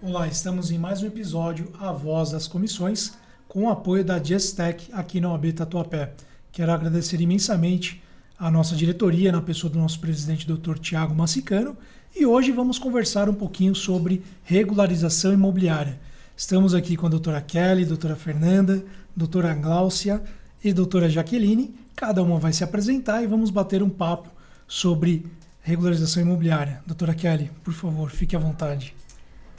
Olá, estamos em mais um episódio A Voz das Comissões, com o apoio da Gestec aqui na OAB Tatuapé. Quero agradecer imensamente a nossa diretoria, na pessoa do nosso presidente, Dr. Tiago Massicano, e hoje vamos conversar um pouquinho sobre regularização imobiliária. Estamos aqui com a doutora Kelly, doutora Fernanda, doutora Gláucia e doutora Jaqueline. Cada uma vai se apresentar e vamos bater um papo sobre regularização imobiliária. Doutora Kelly, por favor, fique à vontade.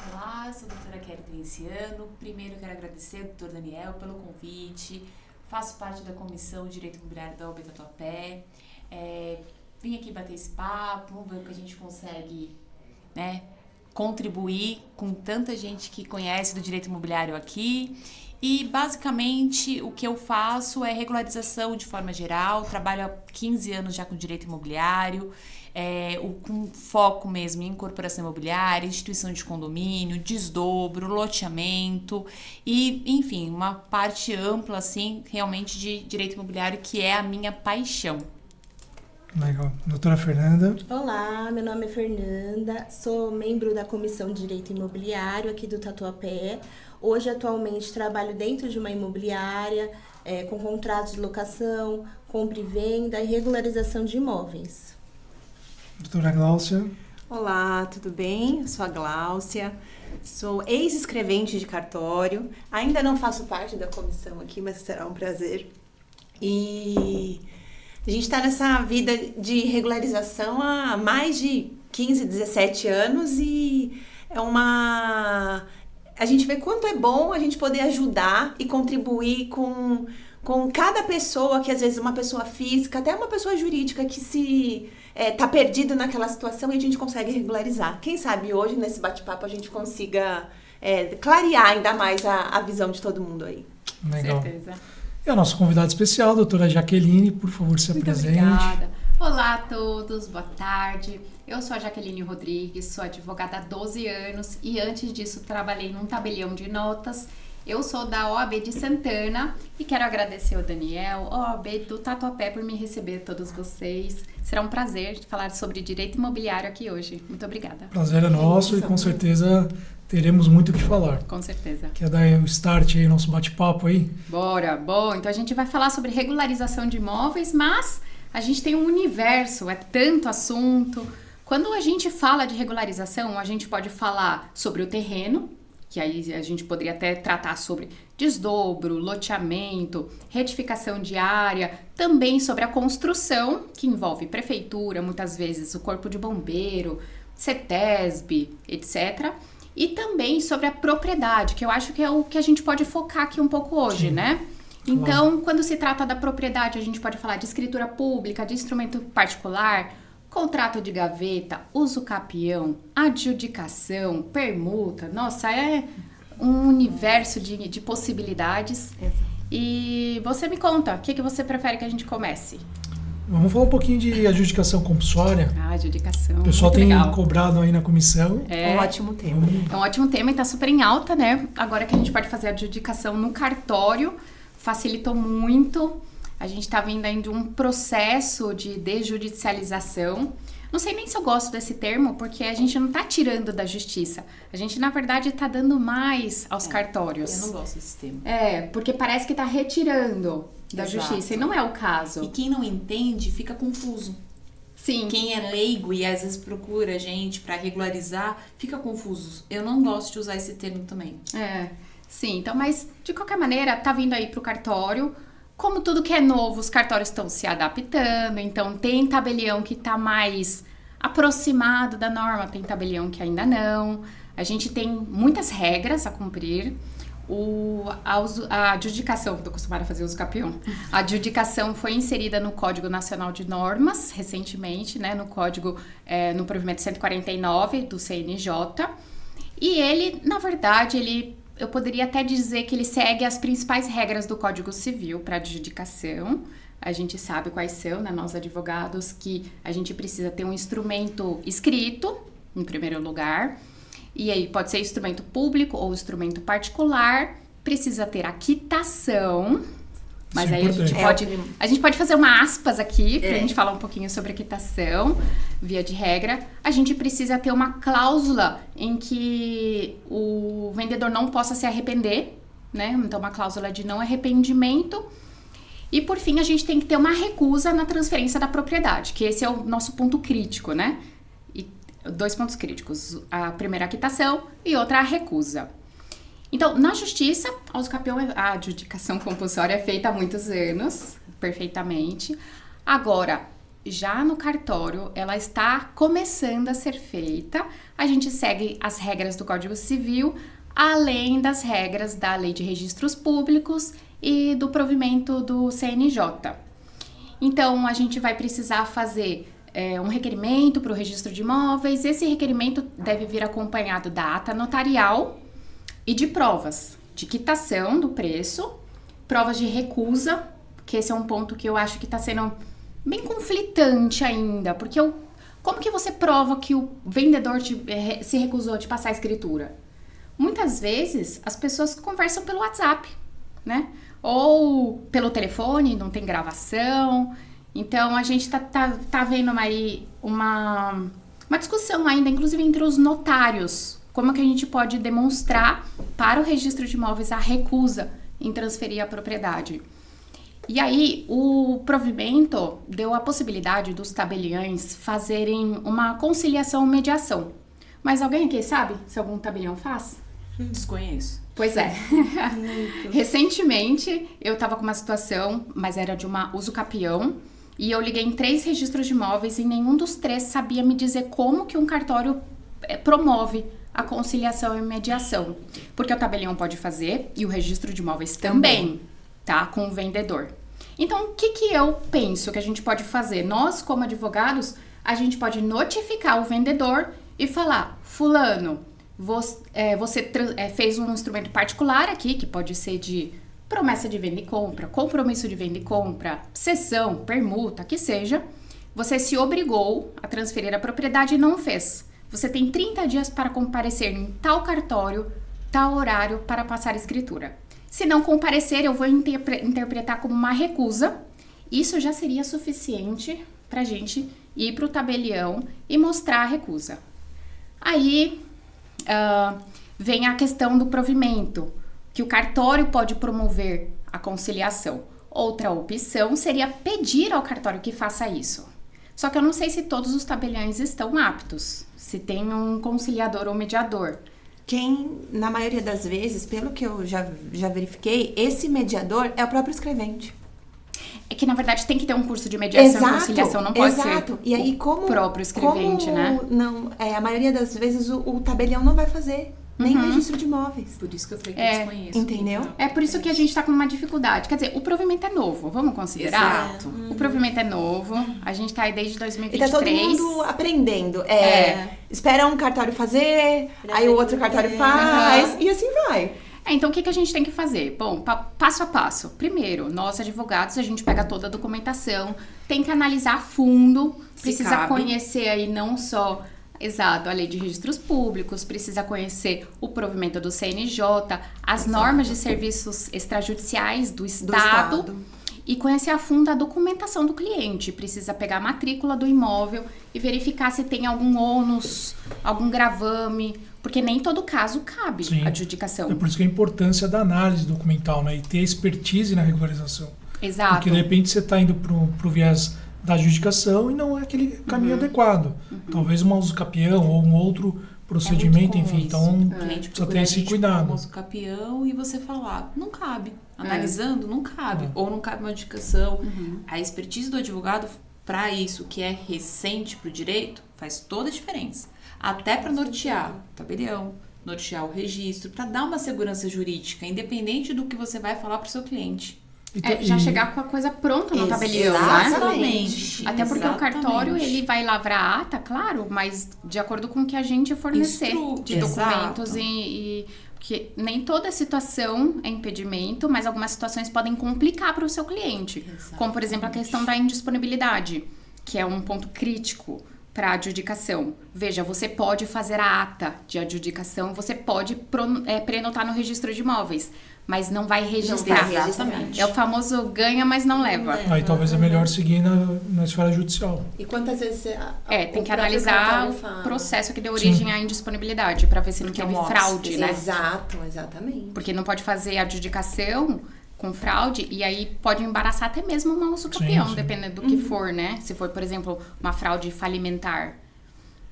Olá, sou a doutora Kelly Tenciano. Primeiro quero agradecer ao doutor Daniel pelo convite. Faço parte da Comissão de Direito Imobiliário da OAB Tatuapé. Vim aqui bater esse papo, ver o que a gente consegue, contribuir com tanta gente que conhece do direito imobiliário aqui. E basicamente o que eu faço é regularização de forma geral. Trabalho há 15 anos já com direito imobiliário. Com foco mesmo em incorporação imobiliária, instituição de condomínio, desdobro, loteamento e, enfim, uma parte ampla, assim, realmente de direito imobiliário, que é a minha paixão. Legal. Doutora Fernanda. Olá, meu nome é Fernanda, sou membro da Comissão de Direito Imobiliário aqui do Tatuapé. Hoje, atualmente, trabalho dentro de uma imobiliária, com contratos de locação, compra e venda e regularização de imóveis. Doutora Gláucia. Olá, tudo bem? Eu sou a Gláucia, sou ex-escrevente de cartório, ainda não faço parte da comissão aqui, mas será um prazer. E a gente está nessa vida de regularização há mais de 15, 17 anos e a gente vê quanto é bom a gente poder ajudar e contribuir com cada pessoa, que às vezes uma pessoa física, até uma pessoa jurídica que tá perdido naquela situação e a gente consegue regularizar. Quem sabe hoje, nesse bate-papo, a gente consiga clarear ainda mais a visão de todo mundo aí. Legal. Certeza. E a nossa convidada especial, doutora Jaqueline, por favor, se apresente. Muito obrigada. Olá a todos, boa tarde. Eu sou a Jaqueline Rodrigues, sou advogada há 12 anos e antes disso trabalhei num tabelião de notas. Eu sou da OAB de Santana e quero agradecer ao Daniel, OAB do Tatuapé, por me receber todos vocês. Será um prazer falar sobre direito imobiliário aqui hoje. Muito obrigada. Prazer é nosso e com certeza teremos muito o que falar. Com certeza. Quer dar o start aí, nosso bate-papo aí? Bora, bom. Então a gente vai falar sobre regularização de imóveis, mas a gente tem um universo, é tanto assunto. Quando a gente fala de regularização, a gente pode falar sobre o terreno, que aí a gente poderia até tratar sobre desdobro, loteamento, retificação de área, também sobre a construção, que envolve prefeitura, muitas vezes o corpo de bombeiro, CETESB, etc. E também sobre a propriedade, que eu acho que é o que a gente pode focar aqui um pouco hoje, né? Então, quando se trata da propriedade, a gente pode falar de escritura pública, de instrumento particular, contrato de gaveta, uso capião, adjudicação, permuta. Nossa, é um universo de possibilidades. Exato. E você me conta, o que você prefere que a gente comece? Vamos falar um pouquinho de adjudicação compulsória. Adjudicação. O pessoal tem legal. cobrado aí na comissão. É um ótimo tema. É um ótimo tema e tá super em alta, né? Agora que a gente pode fazer a adjudicação no cartório, facilitou muito. A gente está vindo aí de um processo de desjudicialização. Não sei nem se eu gosto desse termo, porque a gente não está tirando da justiça. A gente, na verdade, está dando mais aos cartórios. Eu não gosto desse termo. Porque parece que está retirando da Exato. justiça, e não é o caso. E quem não entende fica confuso. Sim. Quem é leigo e às vezes procura a gente para regularizar, fica confuso. Eu não gosto de usar esse termo também. Sim. Então, mas, de qualquer maneira, tá vindo aí pro cartório. Como tudo que é novo, os cartórios estão se adaptando, então tem tabelião que está mais aproximado da norma, tem tabelião que ainda não. A gente tem muitas regras a cumprir. A adjudicação, estou acostumada a fazer uso capião, a adjudicação foi inserida no Código Nacional de Normas, recentemente, né, no Código, no provimento 149 do CNJ. E ele, na verdade, eu poderia até dizer que ele segue as principais regras do Código Civil para adjudicação. A gente sabe quais são, né, nós advogados, que a gente precisa ter um instrumento escrito, em primeiro lugar. E aí pode ser instrumento público ou instrumento particular. Precisa ter a quitação. Mas Isso é aí importante. a gente pode fazer uma aspas aqui, pra gente falar um pouquinho sobre a quitação, via de regra. A gente precisa ter uma cláusula em que o vendedor não possa se arrepender, né? Então, uma cláusula de não arrependimento. E, por fim, a gente tem que ter uma recusa na transferência da propriedade, que esse é o nosso ponto crítico, né? E 2 pontos críticos. A primeira, a quitação, e outra, a recusa. Então, na justiça, a adjudicação compulsória é feita há muitos anos, perfeitamente. Agora, já no cartório, ela está começando a ser feita. A gente segue as regras do Código Civil, além das regras da Lei de Registros Públicos e do provimento do CNJ. Então, a gente vai precisar fazer um requerimento para o registro de imóveis. Esse requerimento deve vir acompanhado da ata notarial e de provas de quitação do preço, provas de recusa, que esse é um ponto que eu acho que está sendo bem conflitante ainda, porque como que você prova que o vendedor se recusou de passar a escritura? Muitas vezes as pessoas conversam pelo WhatsApp, né? Ou pelo telefone, não tem gravação. Então a gente tá vendo aí uma discussão ainda, inclusive entre os notários, como que a gente pode demonstrar para o registro de imóveis a recusa em transferir a propriedade. E aí, o provimento deu a possibilidade dos tabeliães fazerem uma conciliação ou mediação. Mas alguém aqui sabe se algum tabelião faz? Desconheço. Pois é. Recentemente, eu estava com uma situação, mas era de uma uso capião, e eu liguei em 3 registros de imóveis e nenhum dos 3 sabia me dizer como que um cartório promove a conciliação e mediação. Porque o tabelião pode fazer e o registro de imóveis também, tá? Com o vendedor. Então, o que eu penso que a gente pode fazer? Nós, como advogados, a gente pode notificar o vendedor e falar: fulano, você fez um instrumento particular aqui, que pode ser de promessa de venda e compra, compromisso de venda e compra, cessão, permuta, que seja. Você se obrigou a transferir a propriedade e não fez. Você tem 30 dias para comparecer em tal cartório, tal horário para passar a escritura. Se não comparecer, eu vou interpretar como uma recusa. Isso já seria suficiente para a gente ir para o tabelião e mostrar a recusa. Aí vem a questão do provimento, que o cartório pode promover a conciliação. Outra opção seria pedir ao cartório que faça isso. Só que eu não sei se todos os tabeliães estão aptos, se tem um conciliador ou mediador. Na maioria das vezes, pelo que eu já verifiquei, esse mediador é o próprio escrevente. É que, na verdade, tem que ter um curso de mediação e conciliação, não pode ser E aí, o próprio escrevente, né? Não, a maioria das vezes o tabelião não vai fazer nem registro de imóveis. Por isso que eu falei que eu desconheço. Entendeu? É por isso que a gente tá com uma dificuldade. Quer dizer, o provimento é novo, vamos considerar? Exato. O provimento é novo, a gente tá aí desde 2023. E tá todo mundo aprendendo. Espera um cartório fazer, aí o outro cartório faz, e assim vai. Então, o que a gente tem que fazer? Bom, passo a passo. Primeiro, nós advogados, a gente pega toda a documentação, tem que analisar a fundo, precisa conhecer aí não só, a Lei de Registros Públicos, precisa conhecer o provimento do CNJ, as normas de serviços extrajudiciais do Estado. E conhecer a fundo a documentação do cliente. Precisa pegar a matrícula do imóvel e verificar se tem algum ônus, algum gravame, porque nem todo caso cabe adjudicação. É por isso que a importância da análise documental, né? E ter expertise na regularização. Exato. Porque de repente você está indo para o viés da adjudicação e não é aquele caminho adequado. Talvez um usucapião ou um outro procedimento, enfim. Então, precisa ter esse cuidado. Um usucapião e você falar, não cabe. Analisando, não cabe. Ou não cabe uma adjudicação. A expertise do advogado para isso, que é recente para o direito, faz toda a diferença. Até para nortear o tabelião, nortear o registro, para dar uma segurança jurídica, independente do que você vai falar para o seu cliente. Já chegar com a coisa pronta no tabelião, Exatamente. Até porque o cartório, ele vai lavrar a ata, claro, mas de acordo com o que a gente fornecer de documentos e porque nem toda situação é impedimento, mas algumas situações podem complicar para o seu cliente. Como, por exemplo, a questão da indisponibilidade, que é um ponto crítico para adjudicação. Veja, você pode fazer a ata de adjudicação, você pode prenotar no registro de imóveis, mas não vai registrar. Exatamente. É o famoso ganha, mas não leva. Aí talvez é melhor seguir na esfera judicial. E quantas vezes Tem o que próprio analisar cartório o fala? processo que deu origem à indisponibilidade, para ver se não Porque é teve um óbice, fraude, né? Exato, exatamente. Porque não pode fazer adjudicação com fraude e aí pode embaraçar até mesmo uma usucapião, Sim. dependendo do que for, né? Se for, por exemplo, uma fraude falimentar.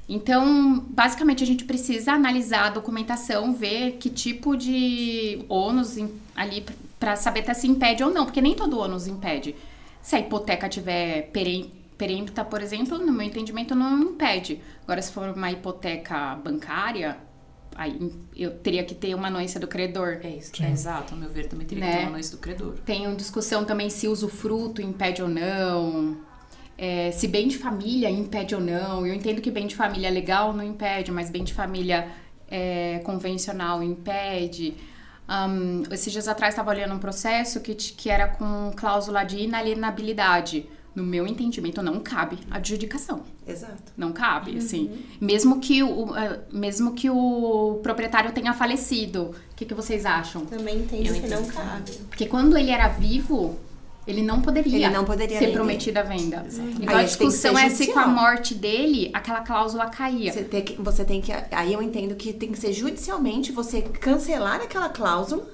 Então, basicamente, a gente precisa analisar a documentação, ver que tipo de ônus ali para saber até se impede ou não, porque nem todo ônus impede. Se a hipoteca tiver perempta, por exemplo, no meu entendimento, não impede. Agora, se for uma hipoteca bancária, aí eu teria que ter uma anuência do credor. É isso, é exato. Ao meu ver, também teria que ter uma anuência do credor. Tem uma discussão também se usufruto impede ou não. Se bem de família impede ou não. Eu entendo que bem de família legal não impede, mas bem de família convencional impede. Esses dias atrás estava olhando um processo que era com cláusula de inalienabilidade. No meu entendimento, não cabe adjudicação. Exato. Não cabe, assim. Mesmo que o proprietário tenha falecido. O que vocês acham? Também entendo que não cabe. Porque quando ele era vivo, ele não poderia ser vender. prometido à venda. Então Aí a discussão tem é que ser se com a judicial. morte dele, aquela cláusula caía. Você tem que... Aí eu entendo que tem que ser judicialmente você cancelar aquela cláusula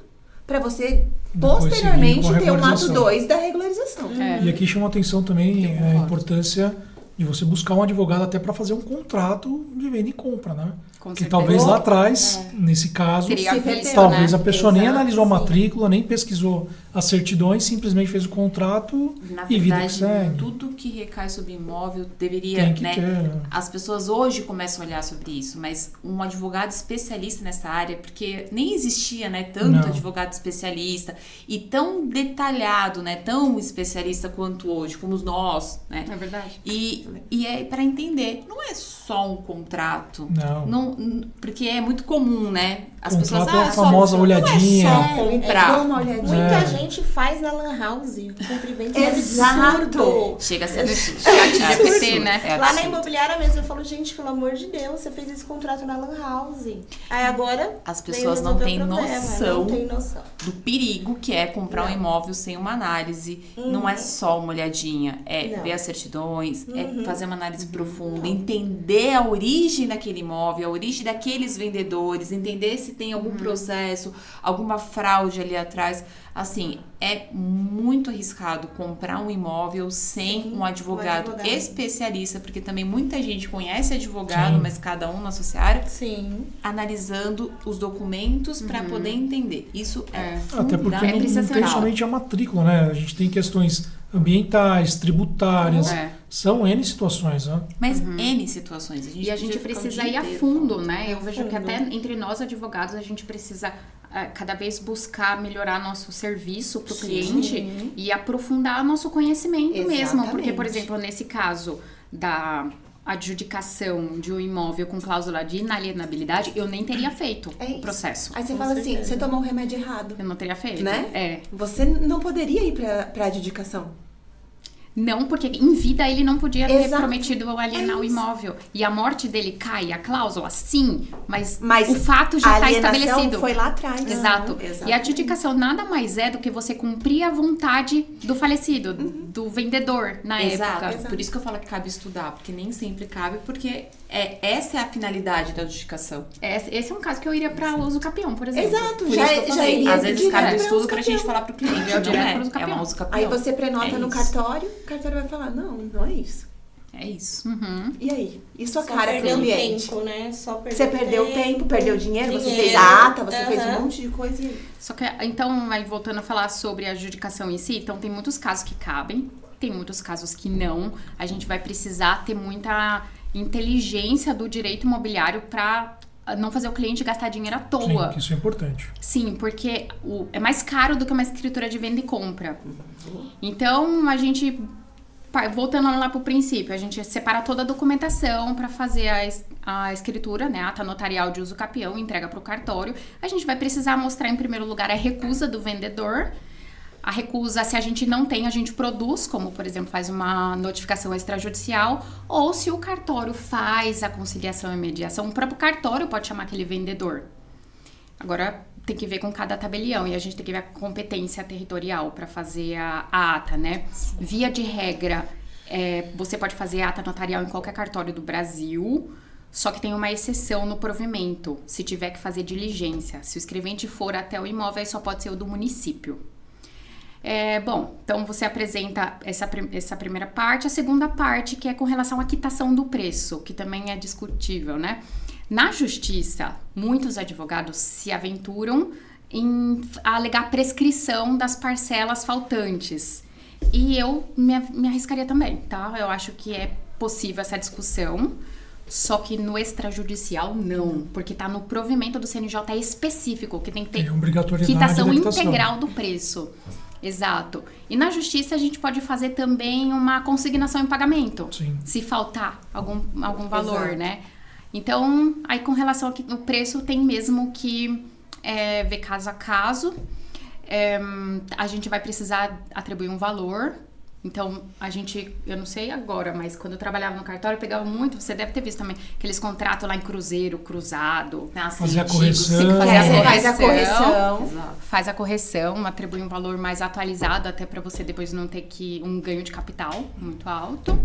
para você Depois posteriormente seguir com a ter um ato regularização. 2 da regularização. E aqui chama atenção também a importância de você buscar um advogado até para fazer um contrato de venda e compra, né? Com Que certeza. talvez lá atrás, nesse caso, Teria Se visto, perdeu, talvez né? a pessoa nem Exato, analisou a sim. matrícula, nem pesquisou as certidões, simplesmente fez o contrato Na e vida que verdade, segue. tudo que recai sobre imóvel deveria, Tem que né? ter. As pessoas hoje começam a olhar sobre isso, mas um advogado especialista nessa área, porque nem existia, né, tanto Não. advogado especialista e tão detalhado, né, tão especialista quanto hoje, como nós, né? É verdade. E é para entender, não é só um contrato. Não. Porque é muito comum, né? As Contrato pessoas é a famosa olhadinha. Não é só comprar. Dá uma olhadinha. Muita gente faz na lan house cumprimento Exato. absurdo. Chega a ser ChatGPT, né? É Lá na absurdo. imobiliária mesmo, eu falo, gente, pelo amor de Deus, você fez esse contrato na lan house. Aí agora... As veio pessoas não resolver têm o problema, noção Não tem noção. do perigo que é comprar um imóvel sem uma análise. Não é só uma olhadinha, é Não. ver as certidões, é fazer uma análise profunda, entender a origem daquele imóvel, a origem daqueles vendedores, entender se tem algum processo, alguma fraude ali atrás. Assim, é muito arriscado comprar um imóvel sem um advogado especialista, porque também muita gente conhece advogado, Sim. mas cada um na sua área, Sim. analisando os documentos para poder entender. Isso é Até porque fundamental. não precisa tem ser somente a matrícula, né? A gente tem questões ambientais, tributárias, são N situações, né? Mas N situações. A gente E a gente podia ficar o precisa dia ir a inteiro fundo, falando. né? Eu vejo que até entre nós advogados a gente precisa cada vez buscar melhorar nosso serviço para o cliente e aprofundar nosso conhecimento mesmo. Porque, por exemplo, nesse caso da adjudicação de um imóvel com cláusula de inalienabilidade, eu nem teria feito o processo. Aí você fala assim, você tomou um remédio errado, Eu não teria feito. né? Você não poderia ir pra adjudicação. Não, porque em vida ele não podia ter Exato. prometido alienar o isso. imóvel. E a morte dele cai, a cláusula, sim, mas o Mas fato já a está alienação estabelecido. foi lá atrás. Exato. Exato. E a adjudicação nada mais é do que você cumprir a vontade do falecido, do vendedor na Exato. época. Por isso que eu falo que cabe estudar, porque nem sempre cabe, porque essa é a finalidade da adjudicação. Esse é um caso que eu iria para uso capião, por exemplo. Exato, Por já, isso que eu já falei, iria às vezes direto cabe o pra estudo uso pra capião. gente falar pro cliente. É direto pro Não uso é capião. uma uso capião. Aí você prenota É no isso. cartório, o cartório vai falar, não é isso. É isso. E aí? E sua Só cara pro perdeu cliente? tempo, né? Só Você perdeu tempo, perdeu dinheiro, você fez dinheiro. a ata, você fez um Aham. monte de coisa. Só que, então, aí voltando a falar sobre a adjudicação em si, então tem muitos casos que cabem, tem muitos casos que não. A gente vai precisar ter muita inteligência do direito imobiliário para não fazer o cliente gastar dinheiro à toa. Sim, que isso é importante. Sim, porque é mais caro do que uma escritura de venda e compra. Então, a gente, voltando lá pro princípio, a gente separa toda a documentação para fazer a escritura, né, a ata notarial de uso capião, entrega para o cartório. A gente vai precisar mostrar, em primeiro lugar, a recusa do vendedor. A recusa, se a gente não tem, a gente produz, como, por exemplo, faz uma notificação extrajudicial, ou se o cartório faz a conciliação e mediação, o próprio cartório pode chamar aquele vendedor. Agora, tem que ver com cada tabelião, e a gente tem que ver a competência territorial para fazer a ata, né? Sim. Via de regra, você pode fazer ata notarial em qualquer cartório do Brasil, só que tem uma exceção no provimento, se tiver que fazer diligência. Se o escrevente for até o imóvel, aí só pode ser o do município. Bom, então você apresenta essa primeira parte. A segunda parte, que é com relação à quitação do preço, que também é discutível, né? Na justiça, muitos advogados se aventuram em alegar prescrição das parcelas faltantes. E eu me arriscaria também, tá? Eu acho que é possível essa discussão, só que no extrajudicial não, porque tá no provimento do CNJ específico, que tem que ter quitação integral do preço. Exato. E na justiça a gente pode fazer também uma consignação em pagamento. Sim. Se faltar algum valor, exato, né? Então, aí com relação ao preço, tem mesmo que ver caso a caso. A gente vai precisar atribuir um valor. Então, eu não sei agora, mas quando eu trabalhava no cartório, eu pegava muito, você deve ter visto também, aqueles contratos lá em cruzeiro, cruzado. Fazer a correção. Faz a correção, atribui um valor mais atualizado, até para você depois não ter um ganho de capital muito alto.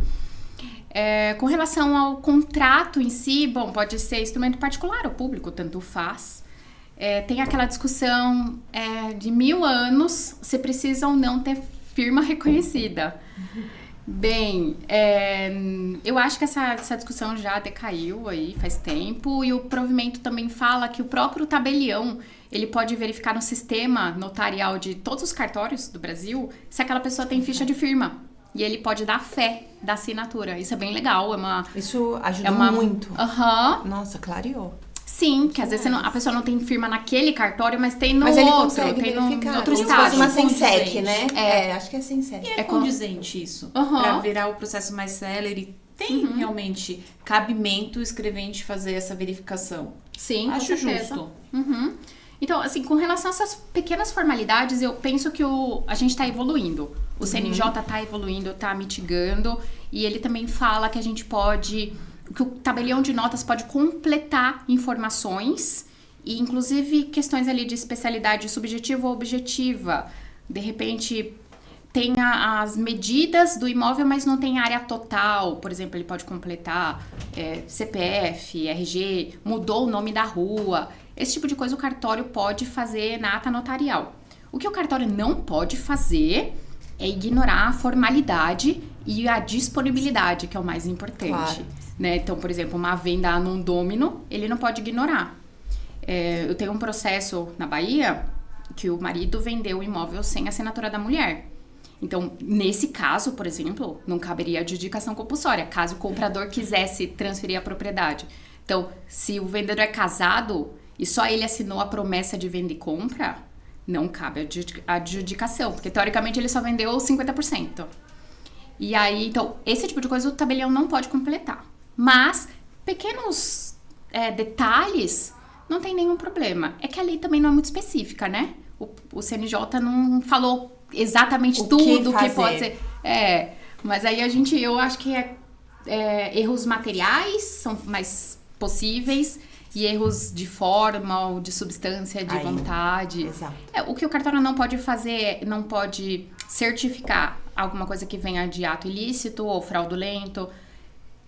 Com relação ao contrato em si, bom, pode ser instrumento particular ou público, tanto faz. Tem aquela discussão de 1000 anos, se precisa ou não ter firma reconhecida. Bem, eu acho que essa discussão já decaiu aí faz tempo, e o provimento também fala que o próprio tabelião, ele pode verificar no sistema notarial de todos os cartórios do Brasil se aquela pessoa tem ficha de firma. E ele pode dar fé da assinatura. Isso é bem legal. Isso ajuda muito. Nossa, clareou. Sim, que às vezes a pessoa não tem firma naquele cartório, mas tem no outro, tem no outro estágio. Uma SENSEC, né? Acho que é SENSEC. E é condizente isso. Para virar o processo mais célere, tem realmente cabimento o escrevente fazer essa verificação. Sim, acho justo. Então, assim, com relação a essas pequenas formalidades, eu penso que a gente está evoluindo. O CNJ está evoluindo, está mitigando, e ele também fala que a gente pode... que o tabelião de notas pode completar informações e, inclusive, questões ali de especialidade subjetiva ou objetiva. De repente, tem as medidas do imóvel, mas não tem área total. Por exemplo, ele pode completar CPF, RG, mudou o nome da rua. Esse tipo de coisa o cartório pode fazer na ata notarial. O que o cartório não pode fazer é ignorar a formalidade e a disponibilidade, que é o mais importante. Claro. Né? Então, por exemplo, uma venda a non domino, ele não pode ignorar. Eu tenho um processo na Bahia que o marido vendeu o imóvel sem assinatura da mulher. Então, nesse caso, por exemplo, não caberia adjudicação compulsória, caso o comprador quisesse transferir a propriedade. Então, se o vendedor é casado e só ele assinou a promessa de venda e compra, não cabe a adjudicação, porque teoricamente ele só vendeu 50%. E aí, então, esse tipo de coisa o tabelião não pode completar. Mas, pequenos detalhes, não tem nenhum problema. É que a lei também não é muito específica, né? O CNJ não falou exatamente tudo que pode ser. Mas aí eu acho que erros materiais são mais possíveis e erros de forma ou de substância, de vontade. Exato. O que o cartório não pode fazer, não pode certificar alguma coisa que venha de ato ilícito ou fraudulento.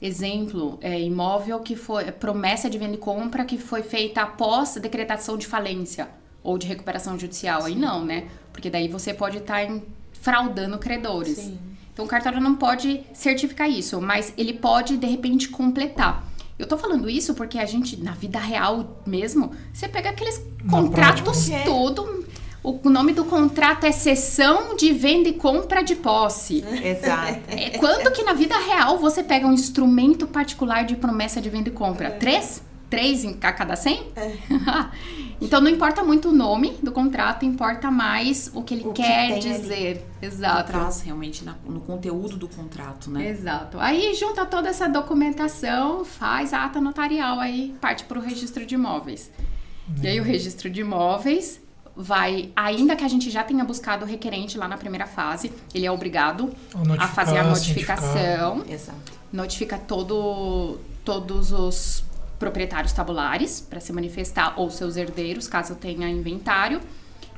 Exemplo, imóvel que foi promessa de venda e compra que foi feita após a decretação de falência ou de recuperação judicial. Sim. Aí não, né? Porque daí você pode estar fraudando credores. Sim. Então o cartório não pode certificar isso, mas ele pode, de repente, completar. Eu tô falando isso porque a gente, na vida real mesmo, você pega aqueles contratos todo... O nome do contrato é cessão de venda e compra de posse. Exato. Quando que na vida real você pega um instrumento particular de promessa de venda e compra? 3? 3 em cada 100? Então não importa muito o nome do contrato, importa mais o que ele quer dizer. Ali. Exato. Traz realmente no conteúdo do contrato, né? Exato. Aí junta toda essa documentação, faz a ata notarial, aí parte para o registro de imóveis. E aí o registro de imóveis... vai, ainda que a gente já tenha buscado o requerente lá na primeira fase, ele é obrigado a fazer a notificação. Exato. Notifica todos os proprietários tabulares para se manifestar ou seus herdeiros, caso tenha inventário.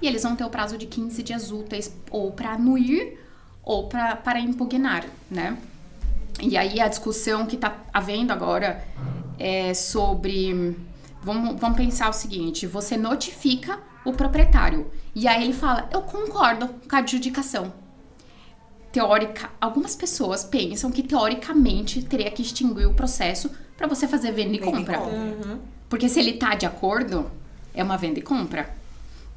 E eles vão ter o prazo de 15 dias úteis ou para anuir ou para impugnar, né? E aí a discussão que está havendo agora é sobre... Vamos pensar o seguinte, você notifica o proprietário e aí ele fala, eu concordo com a adjudicação. Algumas pessoas pensam que teoricamente teria que extinguir o processo para você fazer venda e compra. Porque se ele tá de acordo, é uma venda e compra,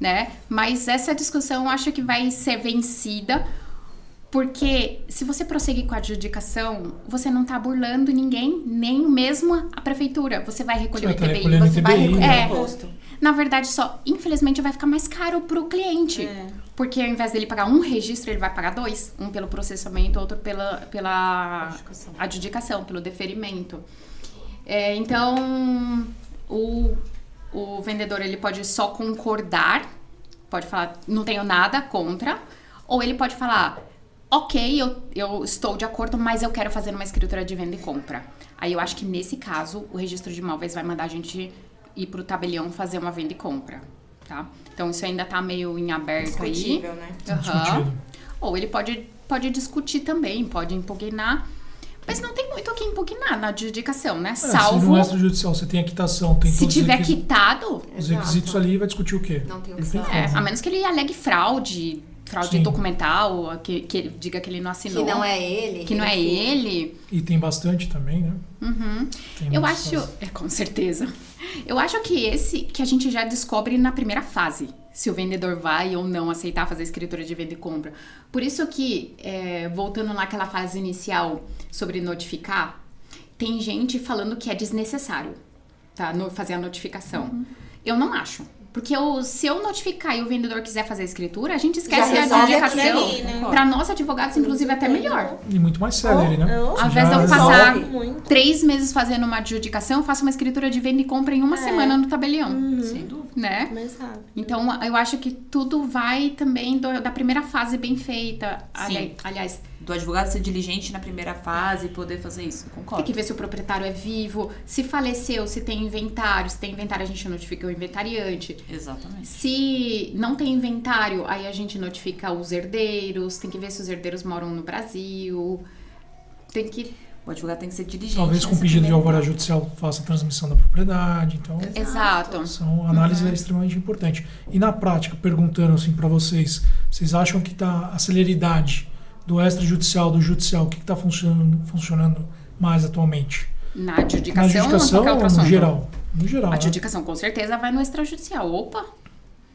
né? Mas essa discussão eu acho que vai ser vencida, porque se você prosseguir com a adjudicação, você não tá burlando ninguém, nem mesmo a prefeitura. Você vai recolher o ITBI, você vai recolher o imposto. Na verdade, infelizmente, vai ficar mais caro pro cliente. Porque ao invés dele pagar um registro, ele vai pagar 2. Um pelo processamento, outro pela adjudicação, pelo deferimento. Então, o vendedor, ele pode só concordar, pode falar, não tenho nada contra, ou ele pode falar, ok, eu estou de acordo, mas eu quero fazer uma escritura de venda e compra. Aí eu acho que nesse caso, o registro de imóveis vai mandar a gente ir pro tabelião fazer uma venda e compra, tá? Então isso ainda tá meio em aberto aí. Discutível, né? Ou ele pode discutir também, pode impugnar, mas não tem muito o que impugnar na adjudicação, né? Salvo... Se no extrajudicial você tem a quitação, tem se tiver quitado... Os requisitos ali, vai discutir o quê? Não tem o que fazer. A menos que ele alegue fraude documental, que ele diga que ele não assinou. Que não é ele. Que não é ele. E tem bastante também, né? Eu acho... com certeza. Eu acho que que a gente já descobre na primeira fase, se o vendedor vai ou não aceitar fazer escritura de venda e compra. Por isso que, voltando naquela fase inicial sobre notificar, tem gente falando que é desnecessário, tá? Fazer a notificação. Eu não acho. Porque se eu notificar e o vendedor quiser fazer a escritura, a gente esquece a adjudicação. né? Para nós advogados, inclusive, até melhor. E muito mais célere, né? Ao invés de eu passar 3 meses fazendo uma adjudicação, eu faço uma escritura de venda e compra em uma semana no tabelião. Sem dúvida. Né? Mais rápido. Então, eu acho que tudo vai também da primeira fase bem feita. Sim. Aliás, Do advogado ser diligente na primeira fase e poder fazer isso, concordo. tem que ver se o proprietário é vivo, se faleceu, se tem inventário. Se tem inventário, a gente notifica o inventariante. Exatamente. Se não tem inventário, aí a gente notifica os herdeiros. Tem que ver se os herdeiros moram no Brasil. O advogado tem que ser diligente. Talvez com nessa pedido de primeira alvará etapa. judicial faça a transmissão da propriedade. Então, Exato. são análises extremamente importantes. E na prática, perguntando assim para vocês acham que a celeridade do extrajudicial, do judicial, o que está funcionando mais atualmente? Na adjudicação, Na adjudicação ou ou qualquer outro no assunto? geral? No geral. A né? adjudicação com certeza vai no extrajudicial. Opa!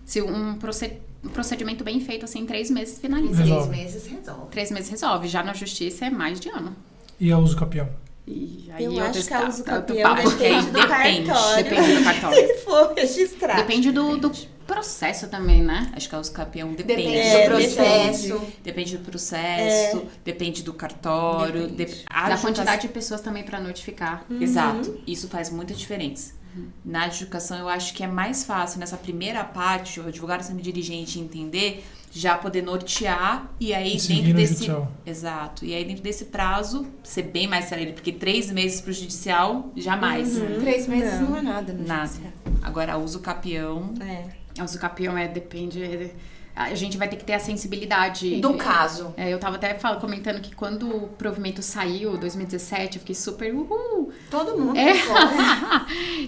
Se um procedimento bem feito, assim, 3 meses finaliza. Resolve. 3 meses resolve. 3 meses resolve. Já na justiça é mais de ano. E a uso capião? E aí Eu acho que a uso outro capião papo. depende do Depende. cartório. Depende do cartório. Se for registrar. Depende do processo também, né? Acho que a uso capião depende. Depende do processo. Depende do processo, depende do cartório, Da quantidade de pessoas também para notificar. Exato. Isso faz muita diferença. Na adjudicação, eu acho que é mais fácil, nessa primeira parte, o advogado sendo diligente entender, já poder nortear e aí E seguir dentro no desse... judicial. Exato. E aí dentro desse prazo, ser bem mais célere, porque 3 meses pro judicial, jamais. 3 meses não é nada. No Nada. judiciário. Agora, uso capião... A uso capião depende... A gente vai ter que ter a sensibilidade. Do caso. Eu tava até comentando que quando o provimento saiu, 2017, eu fiquei super Todo mundo.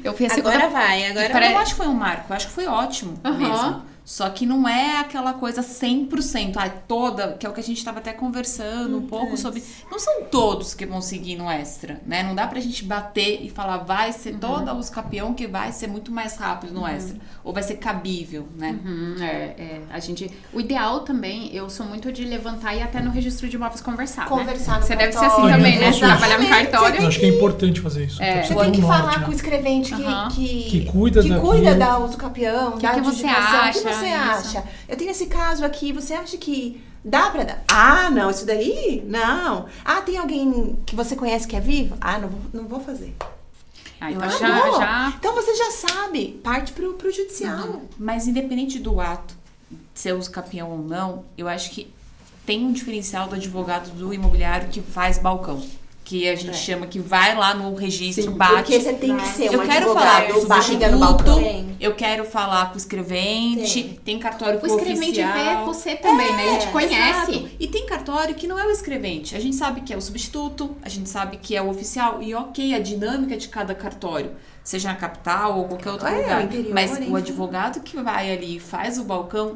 Eu fui a segunda... Agora vai, Eu acho que foi um marco, eu acho que foi ótimo mesmo. Só que não é aquela coisa 100%, toda, que é o que a gente tava até conversando um pouco sobre. Não são todos que vão seguir no extra, né? Não dá pra gente bater e falar, vai ser toda os capião que vai ser muito mais rápido no extra. Ou vai ser cabível, né? O ideal também, eu sou muito de levantar e ir até no registro de imóveis conversar, Conversar né? no Você deve ser assim cartório. também, né? Exatamente. Trabalhar no cartório. Eu acho que é importante fazer isso. Até pra Você ter tem um que norte, falar né? com o escrevente Que cuida daquilo. da uso capião, da que você adjudicação. acha? O que você Isso. acha? Eu tenho esse caso aqui, você acha que dá pra dar? Ah, não, isso daí? Não. Ah, tem alguém que você conhece que é vivo? Ah, não vou fazer. Então Acabou. já... Então você já sabe, parte pro judicial. Mas independente do ato, se é uso capião ou não, eu acho que tem um diferencial do advogado do imobiliário que faz balcão. Que a gente chama, que vai lá no registro, bate. Porque você tem que ser Eu um quero falar com advogado o barriga no substituto, balcão. eu quero falar com o escrevente, tem cartório O com o escrevente oficial. vê você também, né? Ele te conhece. Exato. E tem cartório que não é o escrevente. A gente sabe que é o substituto, a gente sabe que é o oficial. E ok, a dinâmica de cada cartório, seja na capital ou qualquer outro lugar. interior, Mas enfim. o advogado que vai ali e faz o balcão,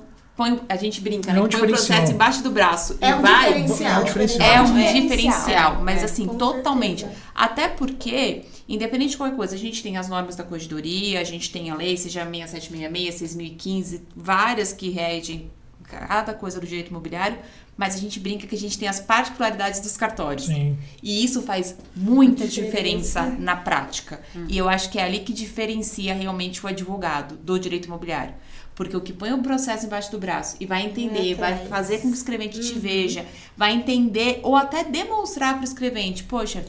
a gente brinca, É né? um Põe o processo diferencial. embaixo do braço É e um vai. diferencial. É um diferencial. É um Diferencial. diferencial, mas assim, com totalmente. certeza. Até porque, independente de qualquer coisa, a gente tem as normas da corregedoria, a gente tem a lei, seja a 6766, 6015, várias que regem cada coisa do direito imobiliário, mas a gente brinca que a gente tem as particularidades dos cartórios. Sim. E isso faz muita diferença na prática. E eu acho que é ali que diferencia realmente o advogado do direito imobiliário. Porque o que põe o processo embaixo do braço e vai entender, vai fazer com que o escrevente te veja, vai entender ou até demonstrar para o escrevente, poxa,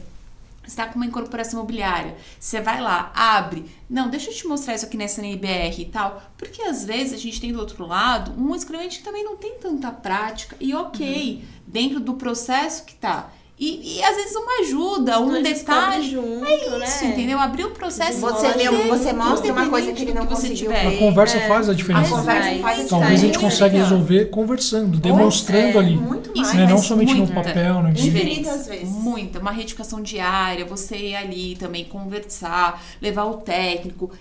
você está com uma incorporação imobiliária, você vai lá, abre, não, deixa eu te mostrar isso aqui nessa NBR e tal, porque às vezes a gente tem do outro lado um escrevente que também não tem tanta prática e ok, dentro do processo que tá. E às vezes uma ajuda, um detalhe. Junto, É isso, né? entendeu? Abrir o processo. Você mostra uma coisa que ele não conseguiu tiver. A ver. conversa faz a A diferença. conversa faz a Talvez a gente diferença. consiga resolver conversando, demonstrando ali. Muito Isso mais. Né? Não faz somente no muita papel, no Infinitas vezes. Muita. Uma retificação diária, você ir ali também conversar, levar o técnico.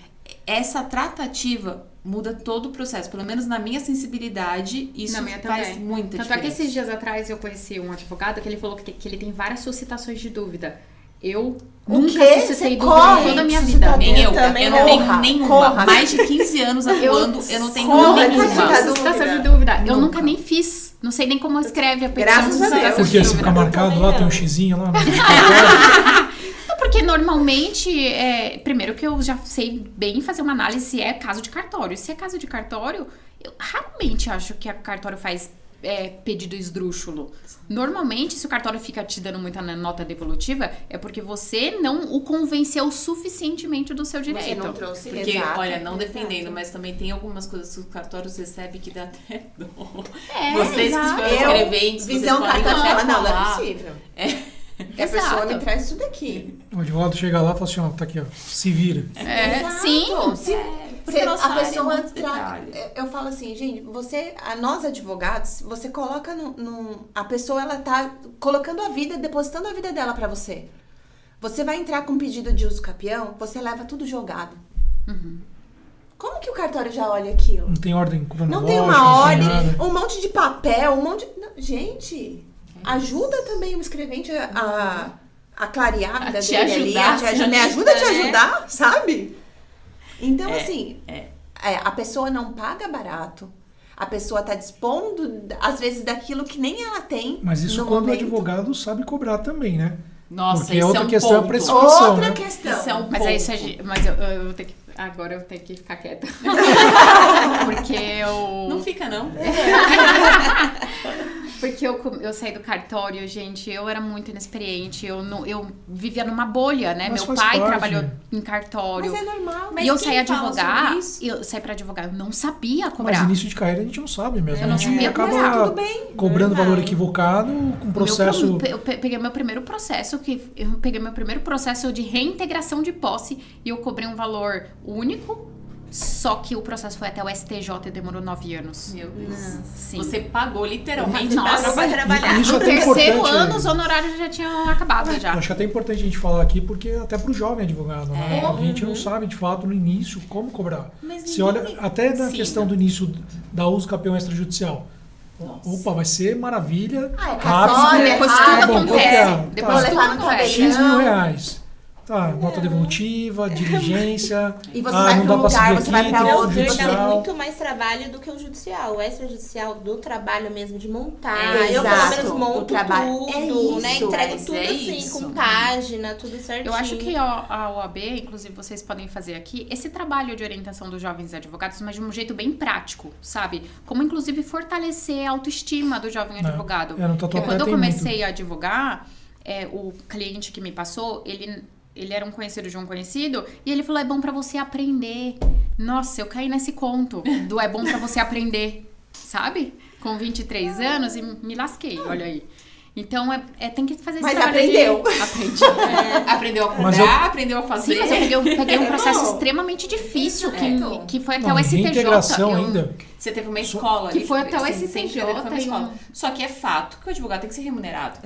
Essa tratativa muda todo o processo. Pelo menos na minha sensibilidade, isso Na minha faz também. muita Tanto é que diferença. esses dias atrás eu conheci um advogado que ele falou que ele tem várias suscitações de dúvida. Eu O nunca quê? suscitei Você dúvida corre em toda a minha de vida. suscitar Nem eu. também Eu não tenho corra, nenhuma. corra. Mais de 15 anos atuando, eu não tenho corra de nenhuma. suscitar Suscitação de dúvida. dúvida. Eu nunca nem fiz. Não sei nem como escreve a petição Graças de a Deus. suscitação Por de quê? Você dúvida. fica marcado lá, tem um xizinho lá. Não, porque normalmente, primeiro que eu já sei bem fazer uma análise se é caso de cartório. Se é caso de cartório, eu raramente acho que a cartório faz pedido esdrúxulo. Normalmente, se o cartório fica te dando muita nota devolutiva, é porque você não o convenceu suficientemente do seu direito. Você não trouxe. Porque, Exato. olha, não defendendo, mas também tem algumas coisas que os cartórios recebem que dá até dó. É, Vocês que exato. foram escreventes, Visão vocês podem cartório, até não é falar. possível. A Exato. pessoa me traz isso daqui. O advogado chega lá e fala assim, ó, tá aqui, ó, se vira. Exato. Sim. Porque a nossa A área é pessoa muito tra... detalhe. Eu falo assim, gente, nós advogados, você coloca a pessoa, ela tá colocando a vida, depositando a vida dela pra você. Você vai entrar com um pedido de uso capião, você leva tudo jogado. Como que o cartório já olha aquilo? Não tem ordem cronológica, Não tem uma não tem ordem, nada. um monte de papel, um monte de... Não, gente, ajuda também o escrevente a clarear a vida te dele ajudar, ali. Me ajuda a te ajudar, sabe? Então, assim, a pessoa não paga barato. A pessoa tá dispondo, às vezes, daquilo que nem ela tem. Mas isso no quando o momento. advogado sabe cobrar também, né? Nossa, Porque isso outra é um questão é a ponto. precificação, Outra né? questão. Isso é um Mas ponto. é isso, mas eu vou ter que... Agora eu tenho que ficar quieta. Porque eu... Não fica, não. Porque eu saí do cartório, gente, eu era muito inexperiente, eu vivia numa bolha, né? Mas Meu faz pai parte. trabalhou em cartório. Mas é normal. Mas E eu quem saí fala advogar, sobre isso? eu saí pra advogar, eu não sabia Mas cobrar. início de carreira a gente não sabe mesmo. Eu não a gente sabia acaba cobrar, tudo bem, cobrando normal. valor equivocado com processo... Eu peguei meu primeiro processo, de reintegração de posse e eu cobrei um valor único, só que o processo foi até o STJ e demorou 9 anos. Meu Deus. Sim. Você pagou literalmente Nossa, pra trabalhar. Isso No é até terceiro importante, ano, os honorários já tinham acabado já. Eu acho até importante a gente falar aqui, porque até pro jovem advogado, né? A gente não sabe, de fato, no início, como cobrar. Mas Se ninguém olha, até na ensina. questão do início da uso capião extrajudicial. Opa, vai ser maravilha, Ah, é rápido. cartório, Depois Ah, tudo bom, quanto que acontece. é? Depois Tá. tudo Levar no acontece. X mil reais. Tá, nota devolutiva, diligência. E você vai não pra dá um pra lugar, seguir você vai aqui, pra tem outro, o Meu Deus, dá judicial. muito mais trabalho do que o judicial. O extrajudicial do trabalho mesmo de montar. É, eu pelo exato. menos O monto trabalho. tudo, É né? isso, Entrego mas tudo é assim, isso. com página, tudo certinho. Eu acho que a OAB, inclusive vocês podem fazer aqui, esse trabalho de orientação dos jovens advogados, mas de um jeito bem prático, sabe? Como inclusive fortalecer a autoestima do jovem advogado. No Tatuapé Porque quando eu tem comecei a advogar, o cliente que me passou, ele ele era um conhecido de um conhecido, e ele falou, é bom pra você aprender. Nossa, eu caí nesse conto do é bom pra você aprender, sabe? Com 23 anos e me lasquei, olha aí. Então, tem que fazer esse Mas trabalho aprendeu. Aprendi. Aprendeu a comprar, aprendeu a fazer. Sim, mas eu peguei um processo extremamente difícil, que foi até o Não, STJ. reintegração ainda. Você teve uma escola que ali. foi até o assim, STJ, sempre foi uma escola. e Só que é fato que o advogado tem que ser remunerado.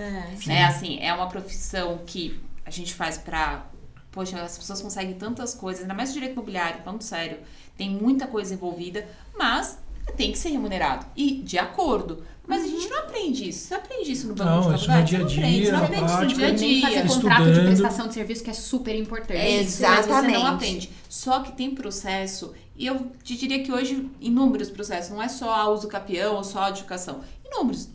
Né? Assim, é uma profissão que a gente faz pra... Poxa, as pessoas conseguem tantas coisas, ainda mais o direito imobiliário, falando sério. Tem muita coisa envolvida, mas tem que ser remunerado. E de acordo. Mas a gente não aprende isso. Você aprende isso no banco de isso no faculdade? dia a Você não aprende, dia, você não na aprende isso no prática, dia a nem fazer dia. contrato de estudando. prestação de serviço, que é super importante. É isso, mas você não Exatamente. aprende. Só que tem processo, e eu te diria que hoje, inúmeros processos, não é só a uso capião ou só a adjudicação. Inúmeros.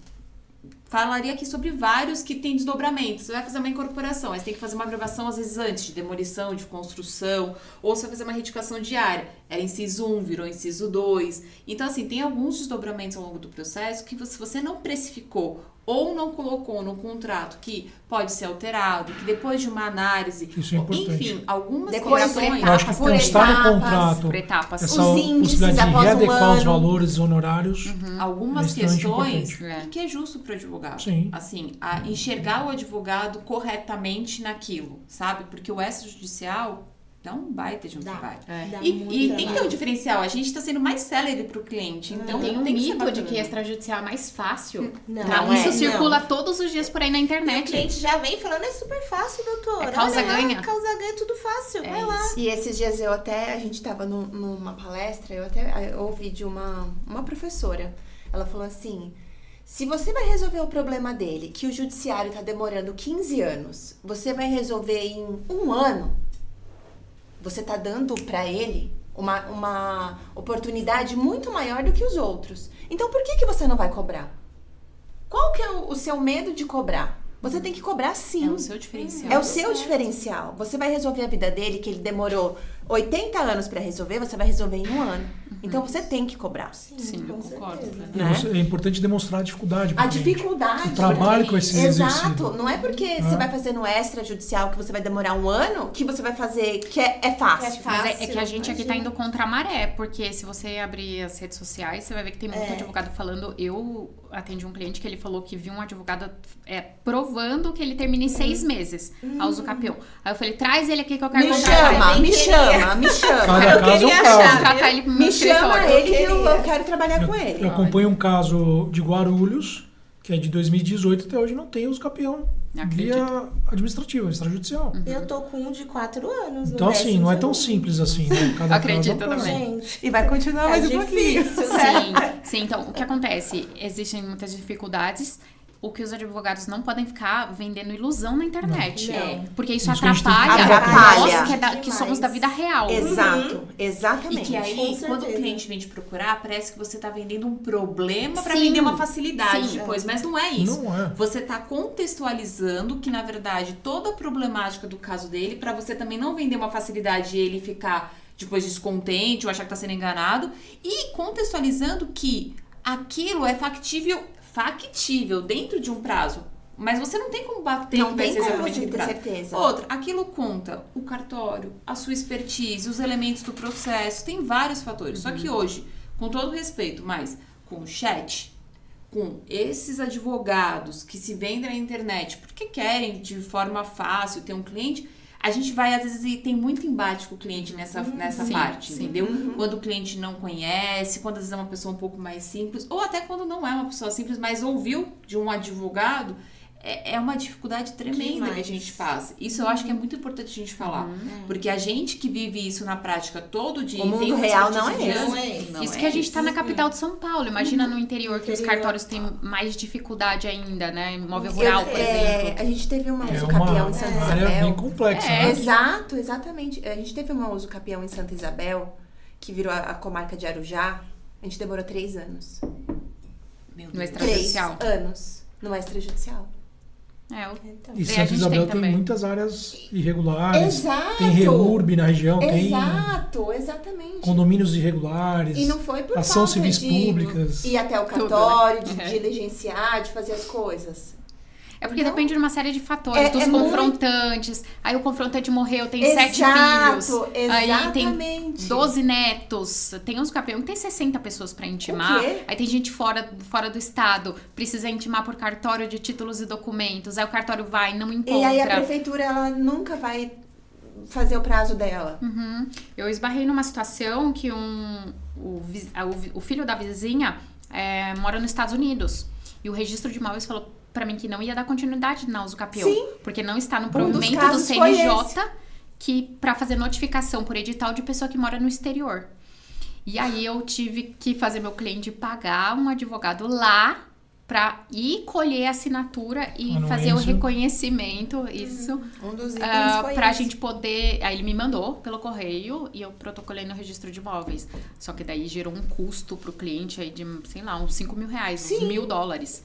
Falaria aqui sobre vários que tem desdobramentos. Você vai fazer uma incorporação, aí você tem que fazer uma gravação às vezes antes, de demolição, de construção, ou você vai fazer uma retificação diária. Era inciso 1, virou inciso 2. Então, assim, tem alguns desdobramentos ao longo do processo que se você não precificou ou não colocou no contrato que pode ser alterado, que depois de uma análise, Isso é importante. enfim, algumas Depois questões... Eu acho que Por constar no etapas, contrato por etapas. essa Os índices possibilidade de após um readequar os ano. valores honorários. algumas É extremamente questões importante. que é justo para o advogado. Sim. Assim, a enxergar o advogado corretamente naquilo, sabe? Porque o extrajudicial dá um baita de um trabalho. Dá E muito tem que ter um trabalho. diferencial. A gente está sendo mais célere para o cliente. Então Tem um tem que ser mito de bacana. que extrajudicial é mais fácil. Não, Isso é, circula não. todos os dias por aí na E o internet. cliente já vem falando, é super fácil, doutor. É causa-ganha. Olha lá, causa-ganha, tudo fácil. É Vai lá. isso. E esses dias a gente tava numa palestra, eu até ouvi de uma professora. Ela falou assim, se você vai resolver o problema dele, que o judiciário tá demorando 15 anos, você vai resolver em 1 ano, você tá dando pra ele uma oportunidade muito maior do que os outros. Então por que você não vai cobrar? Qual que é o seu medo de cobrar? Você tem que cobrar sim. É o seu diferencial. É o seu diferencial. Você vai resolver a vida dele, que ele demorou 80 anos pra resolver, você vai resolver em 1 ano. Então você tem que cobrar. Sim, eu com concordo. certeza. Né? É importante demonstrar a dificuldade. pro A cliente. dificuldade. O trabalho que vai ser Exato. exercido. Não é porque você vai fazer no extrajudicial que você vai demorar 1 ano que você vai fazer que é fácil. Mas é que a gente aqui tá imagina. indo contra a maré, porque se você abrir as redes sociais, você vai ver que tem muito advogado falando. Eu atendi um cliente que ele falou que viu um advogado provando que ele termina em 6 meses a uso capião. Aí eu falei, traz ele aqui que eu quero Me contratar chama, ele. me chama, me chama. Cada caso é um caso. Contratar ele pro meu Me chama escritório. ele que eu quero trabalhar com ele. Eu acompanho um caso de Guarulhos, que é de 2018, até hoje não tem uso capião via administrativa, extrajudicial. Eu tô com um de 4 anos. Então, assim, não é tão 10º. simples assim, né? Cada Acredito caso é um caso. também. Gente, E vai continuar tá mais um pouquinho. difícil, né? Sim, então, o que acontece? Existem muitas dificuldades. O que os advogados não podem ficar vendendo ilusão na internet. Não. Porque isso Isso que a gente tem que atrapalha atrapalha. nós que somos da vida real. Exato, E exatamente. que aí, Com quando o certeza. cliente vem te procurar, parece que você tá vendendo um problema para Sim. vender uma facilidade Sim. depois. Mas não é isso. Não é. Você tá contextualizando que, na verdade, toda a problemática do caso dele, para você também não vender uma facilidade e ele ficar depois descontente ou achar que tá sendo enganado. E contextualizando que aquilo é factível dentro de um prazo. Mas você não tem como bater Não que vai tem ser como exatamente você aquele ter prazo. certeza. Outra, aquilo conta o cartório, a sua expertise, os elementos do processo, tem vários fatores. Só que hoje, com todo respeito, mas com o chat, com esses advogados que se vendem na internet porque querem de forma fácil ter um cliente, a gente vai, às vezes, e tem muito embate com o cliente nessa Sim, parte, sim. entendeu? Quando o cliente não conhece, quando às vezes é uma pessoa um pouco mais simples, ou até quando não é uma pessoa simples, mas ouviu de um advogado, é uma dificuldade tremenda que a gente passa. Isso eu acho que é muito importante a gente falar. Porque a gente que vive isso na prática todo dia... O e tem mundo uma real expertise não é de esse. anos, Não é esse. não Isso é que a gente esse. tá na capital de São Paulo. Imagina no interior que os Interior. cartórios têm mais dificuldade ainda, né? Imóvel rural, por É, exemplo. a gente teve uma É uso uma capião em Santa área bem Isabel. complexa, É, né? Exato, exatamente. A gente teve uma uso capião em Santa Isabel, que virou a comarca de Arujá. A gente demorou 3 anos. Meu No Deus. extrajudicial. 3 anos no extrajudicial. E a Santa gente Isabel tem tem também. muitas áreas irregulares. Exato. Tem reurb na região, Exato, exatamente. tem condomínios irregulares. E não foi por ação falta civis de públicas. ir até o Tudo, cartório, né? de diligenciar, de fazer as coisas. É porque Não. depende de uma série de fatores, dos muito- confrontantes. Aí o confrontante morreu, tem 7 Exato, filhos. Aí tem exatamente. 12 netos. Tem uns campeões que tem 60 pessoas pra intimar. O quê? Aí tem gente fora do estado, precisa intimar por cartório de títulos e documentos. Aí o cartório vai, não encontra. E aí a prefeitura, ela nunca vai fazer o prazo dela. Uhum. Eu esbarrei numa situação que o filho da vizinha mora nos Estados Unidos. E o registro de imóveis falou pra mim que não ia dar continuidade na usucapião. Sim. Porque não está no dos provimento do casos foi CNJ pra fazer notificação por edital de pessoa que mora no exterior. E aí eu tive que fazer meu cliente pagar um advogado lá pra ir colher a assinatura e fazer o Anuência. reconhecimento, isso. Um dos itens foi Pra esse. gente poder... Aí ele me mandou pelo correio e eu protocolei no registro de imóveis. Só que daí gerou um custo pro cliente aí de, sei lá, uns 5 mil reais, uns $1.000.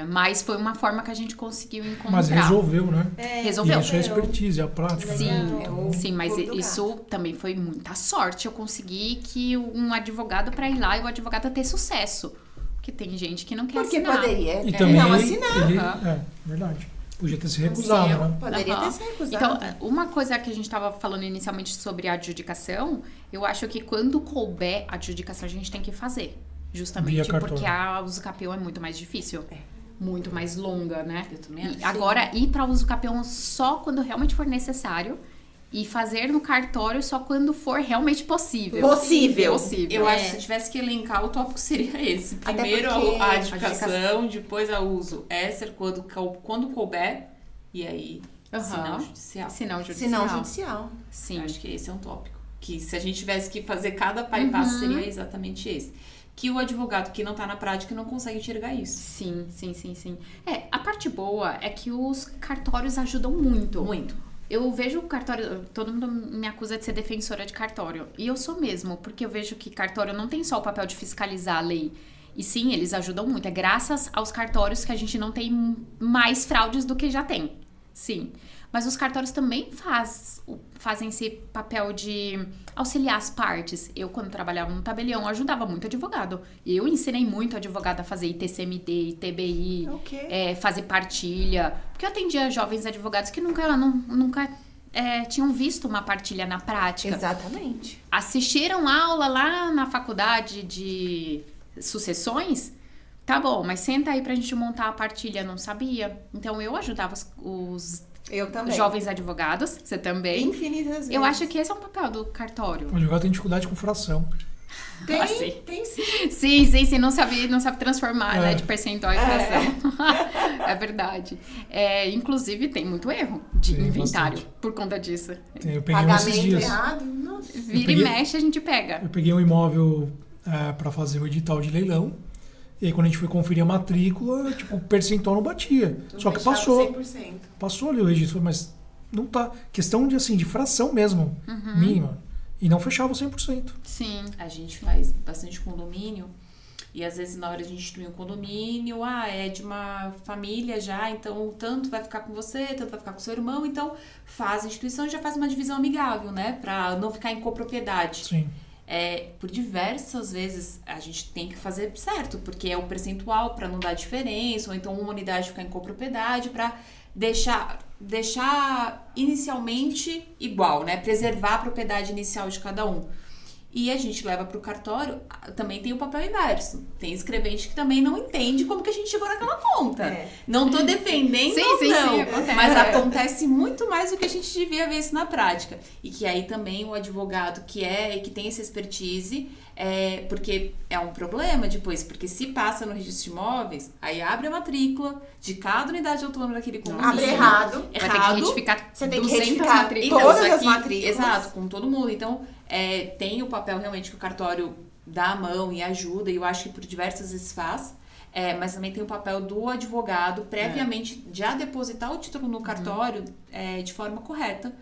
Mas foi uma forma que a gente conseguiu encontrar. Mas resolveu, né? Resolveu. E isso é expertise, é a prática. Sim, né? É o sim, mas pulo do isso também foi muita sorte. Eu consegui que um advogado pra ir lá e o advogado ter sucesso. Porque tem gente que não quer Porque assinar. poderia E também não assinar. ele, verdade. Podia ter se recusado, Sim, né? Poderia Aham. ter se recusado. Então, uma coisa que a gente estava falando inicialmente sobre a adjudicação, eu acho que quando couber a adjudicação, a gente tem que fazer. Via Justamente cartório. porque a usucapião é muito mais difícil. Muito mais longa, né? Eu também E acho. agora, ir para usucapião só quando realmente for necessário e fazer no cartório só quando for realmente possível. Possível. Eu acho que se tivesse que elencar, o tópico seria esse. Até Primeiro porque a adjudicação, depois a uso exer, quando couber, e aí Aham. sinal judicial. Sinal judicial. Sinal judicial. Sim. Eu acho que esse é um tópico. Que se a gente tivesse que fazer cada passo, seria exatamente esse. Que o advogado que não tá na prática não consegue enxergar isso. Sim. A parte boa é que os cartórios ajudam muito. Muito. Eu vejo o cartório, todo mundo me acusa de ser defensora de cartório. E eu sou mesmo, porque eu vejo que cartório não tem só o papel de fiscalizar a lei. E sim, eles ajudam muito. É graças aos cartórios que a gente não tem mais fraudes do que já tem. Sim. Mas os cartórios também fazem esse papel de auxiliar as partes. Eu, quando trabalhava no tabelião, ajudava muito advogado. Eu ensinei muito advogado a fazer ITCMD, ITBI, Ok. fazer partilha. Porque eu atendia jovens advogados que nunca tinham visto uma partilha na prática. Exatamente. Assistiram aula lá na faculdade de sucessões. Tá bom, mas senta aí pra gente montar a partilha. Não sabia. Então, eu ajudava os Eu também. jovens advogados, você também. Infinitas vezes. Eu acho que esse é um papel do cartório. O advogado tem dificuldade com fração. Ah, sim. Tem sim. Sim, não sabe transformar, né, de percentual em fração. É verdade. Inclusive, tem muito erro de Tem inventário bastante. por conta disso. Eu peguei um esses Pagamento dias. errado. Nossa. Vira e mexe, a gente pega. Eu peguei um imóvel para fazer o edital de leilão. E aí, quando a gente foi conferir a matrícula, tipo, o percentual não batia. Só que Fechava passou. 100%. Passou ali o registro, mas não tá. Questão de, assim, de fração mesmo, mínima. E não fechava 100%. Sim. A gente faz bastante condomínio e às vezes na hora de a gente instituir um condomínio, é de uma família já, então tanto vai ficar com você, tanto vai ficar com seu irmão, então faz a instituição e já faz uma divisão amigável, né? Pra não ficar em copropriedade. Sim. Por diversas vezes a gente tem que fazer certo, porque é o percentual para não dar diferença, ou então uma unidade ficar em copropriedade para deixar inicialmente igual, né? Preservar a propriedade inicial de cada um. E a gente leva para o cartório, também tem o papel inverso. Tem escrevente que também não entende como que a gente chegou naquela conta. Não tô defendendo, Sim, não. acontece. Mas acontece muito mais do que a gente devia ver isso na prática. E que aí também o advogado que tem essa expertise, porque é um problema depois, porque se passa no registro de imóveis, aí abre a matrícula de cada unidade autônoma daquele condomínio. Abre errado. Vai ter que retificar Você tem que 200 retificar matrículas. todas as aqui, matrículas. Exato, com todo mundo. Então, tem o papel realmente que o cartório dá a mão e ajuda, e eu acho que por diversas vezes faz. Mas também tem o papel do advogado previamente já depositar o título no cartório de forma correta,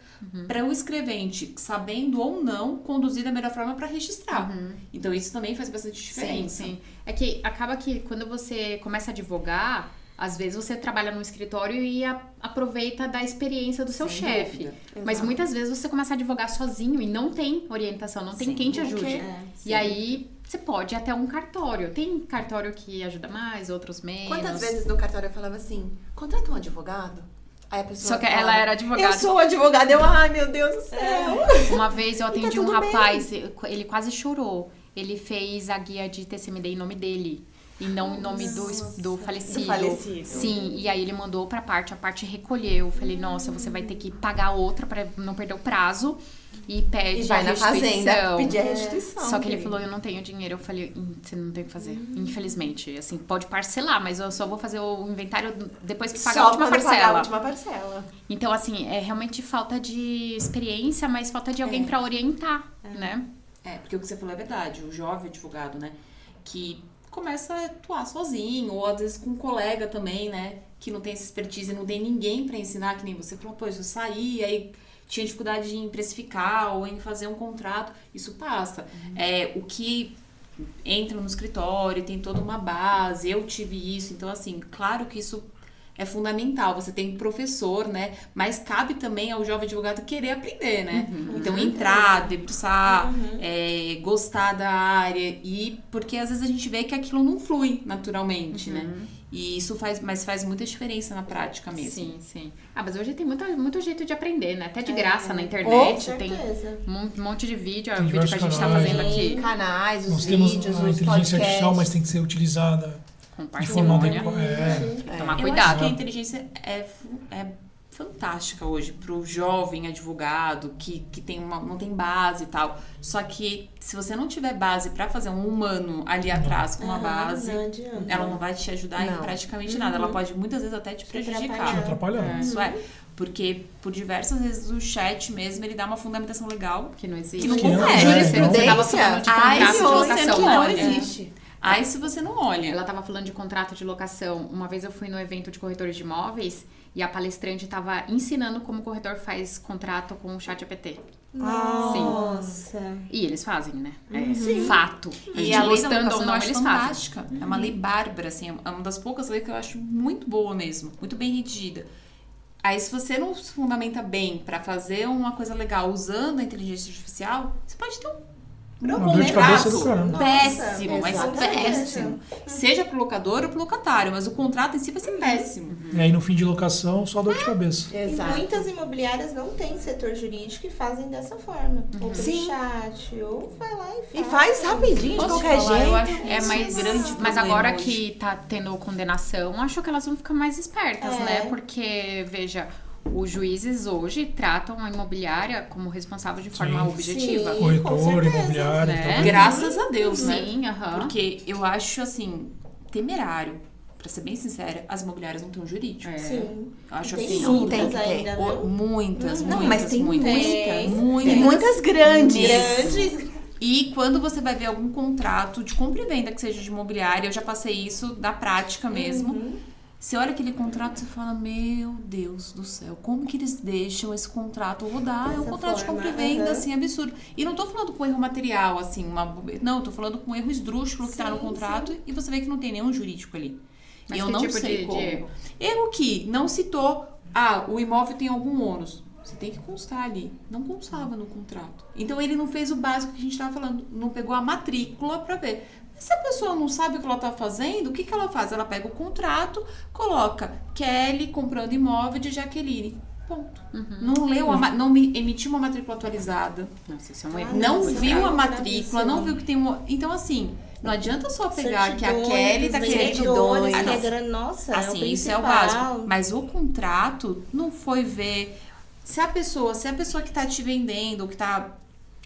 para o escrevente, sabendo ou não, conduzir da melhor forma para registrar. Então isso também faz bastante diferença. Sim. É que acaba que quando você começa a advogar, Às vezes você trabalha num escritório e aproveita da experiência do seu Sem chefe. dúvida. Mas Exato. muitas vezes você começa a advogar sozinho e não tem orientação, não tem Sim, quem te porque- ajude. Sim. E aí você pode ir até um cartório. Tem cartório que ajuda mais, outros menos. Quantas vezes no cartório eu falava assim, contrata um advogado? Aí a pessoa Só que falava, ela era advogada. Eu sou advogada. Eu, ai meu Deus do céu. Uma vez eu atendi um tudo bem. rapaz, ele quase chorou. Ele fez a guia de TCMD em nome dele. E não em nome do falecido. Do falecido. Sim, e aí ele mandou a parte recolheu. Eu falei, nossa, você vai ter que pagar outra pra não perder o prazo. E pede E vai a na restituição. fazenda pedir a restituição. Só que ele querido. falou, eu não tenho dinheiro. Eu falei, você não tem o que fazer. Infelizmente. Assim, pode parcelar, mas eu só vou fazer o inventário depois que pagar a Só última quando pagar a parcela. última parcela. Então, assim, é realmente falta de experiência, mas falta de alguém pra orientar, né? Porque o que você falou é verdade. O jovem advogado, né? Que começa a atuar sozinho, ou às vezes com um colega também, né? Que não tem essa expertise, não tem ninguém pra ensinar, que nem você falou, pô, eu saí, aí tinha dificuldade em precificar ou em fazer um contrato. Isso passa. O que entra no escritório, tem toda uma base, eu tive isso, então assim, claro que isso é fundamental, você tem professor, né? Mas cabe também ao jovem advogado querer aprender, né? Então, entrar, debruçar, gostar da área, e porque às vezes a gente vê que aquilo não flui naturalmente, né? E isso faz muita diferença na prática mesmo. Sim, sim. Ah, mas hoje tem muito jeito de aprender, né? Até de graça na Com internet. Tem certeza. um monte de vídeo, Tem o vídeo que a gente tá diversos fazendo aqui. Canais, os Nós temos vídeos, a os inteligência artificial, mas podcasts. tem que ser utilizada Com de forma parcimônia. adequada. Tomar Eu cuidado. acho que a inteligência é fantástica hoje pro jovem advogado que não tem base e tal. Só que se você não tiver base pra fazer um humano ali atrás com uma base, Não adianta. ela não vai te ajudar em Não. praticamente nada. Ela pode muitas vezes até te prejudicar. Te atrapalhar. Isso é. Porque por diversas vezes o chat mesmo, ele dá uma fundamentação legal. Que não existe. Que não Que não confere. existe, Você tava falando de Ai, contrato se de você locação. que não olha. existe. Aí se você não olha. Ela tava falando de contrato de locação. Uma vez eu fui no evento de corretores de imóveis e a palestrante tava ensinando como o corretor faz contrato com o ChatGPT. Nossa. E eles fazem, né? É fato. A E gente a lei da gostando locação ou eu não, acho eles fazem. fantástica. É uma lei bárbara, assim. É uma das poucas leis que eu acho muito boa mesmo. Muito bem redigida. Aí, se você não se fundamenta bem pra fazer uma coisa legal usando a inteligência artificial, você pode ter Uma dor de cabeça do caramba. péssimo, Nossa, mas exatamente. péssimo. Seja pro locador ou pro locatário, mas o contrato em si vai ser péssimo. E aí no fim de locação, só dor de cabeça. E Exato. muitas imobiliárias não têm setor jurídico e fazem dessa forma. Ou pelo Sim. chat, ou vai lá e E faz rapidinho, de Posso qualquer falar? jeito. Eu acho É, isso mas, um grande mas problema agora hoje. que tá tendo condenação, acho que elas vão ficar mais espertas, É. né? Porque, veja, os juízes hoje tratam a imobiliária como responsável de forma Sim. objetiva. Sim. Corretor, com certeza. imobiliário Né? e tal. Graças a Deus, né? Sim, aham. Porque eu acho, assim, temerário, pra ser bem sincera, as imobiliárias não têm um jurídico. É. Sim. Eu acho Tem assim, muitas tem que ter. ainda, né? muitas, Não, muitas, mas tem muitas. muitas. Tem muitas grandes. Grandes. E quando você vai ver algum contrato de compra e venda que seja de imobiliária, eu já passei isso da prática mesmo. Você olha aquele contrato e você fala, meu Deus do céu, como que eles deixam esse contrato rodar? É um Dessa contrato de forma, compra e venda, aham. assim, absurdo. E não tô falando com erro material, assim, não, tô falando com erro esdrúxulo que tá no Sim, contrato e você vê que não tem nenhum jurídico ali. Mas e eu que não tipo sei de como. erro? Erro que não citou, o imóvel tem algum ônus. Você tem que constar ali. Não constava no contrato. Então ele não fez o básico que a gente estava falando. Não pegou a matrícula para ver. Mas se a pessoa não sabe o que ela está fazendo, o que ela faz? Ela pega o contrato, coloca Kelly comprando imóvel de Jaqueline. Ponto. Não leu, não me emitiu uma matrícula atualizada. Nossa, isso é um erro. Não Nossa, viu a cara, matrícula, não gravíssimo. viu que tem um... Então, assim, não adianta só pegar que a Certidões Kelly tá dos querendo... vendedores, Ah, que não. é grande. Nossa, Assim, é o isso é o principal. básico. Mas o contrato não foi ver se a pessoa que tá te vendendo, ou que tá...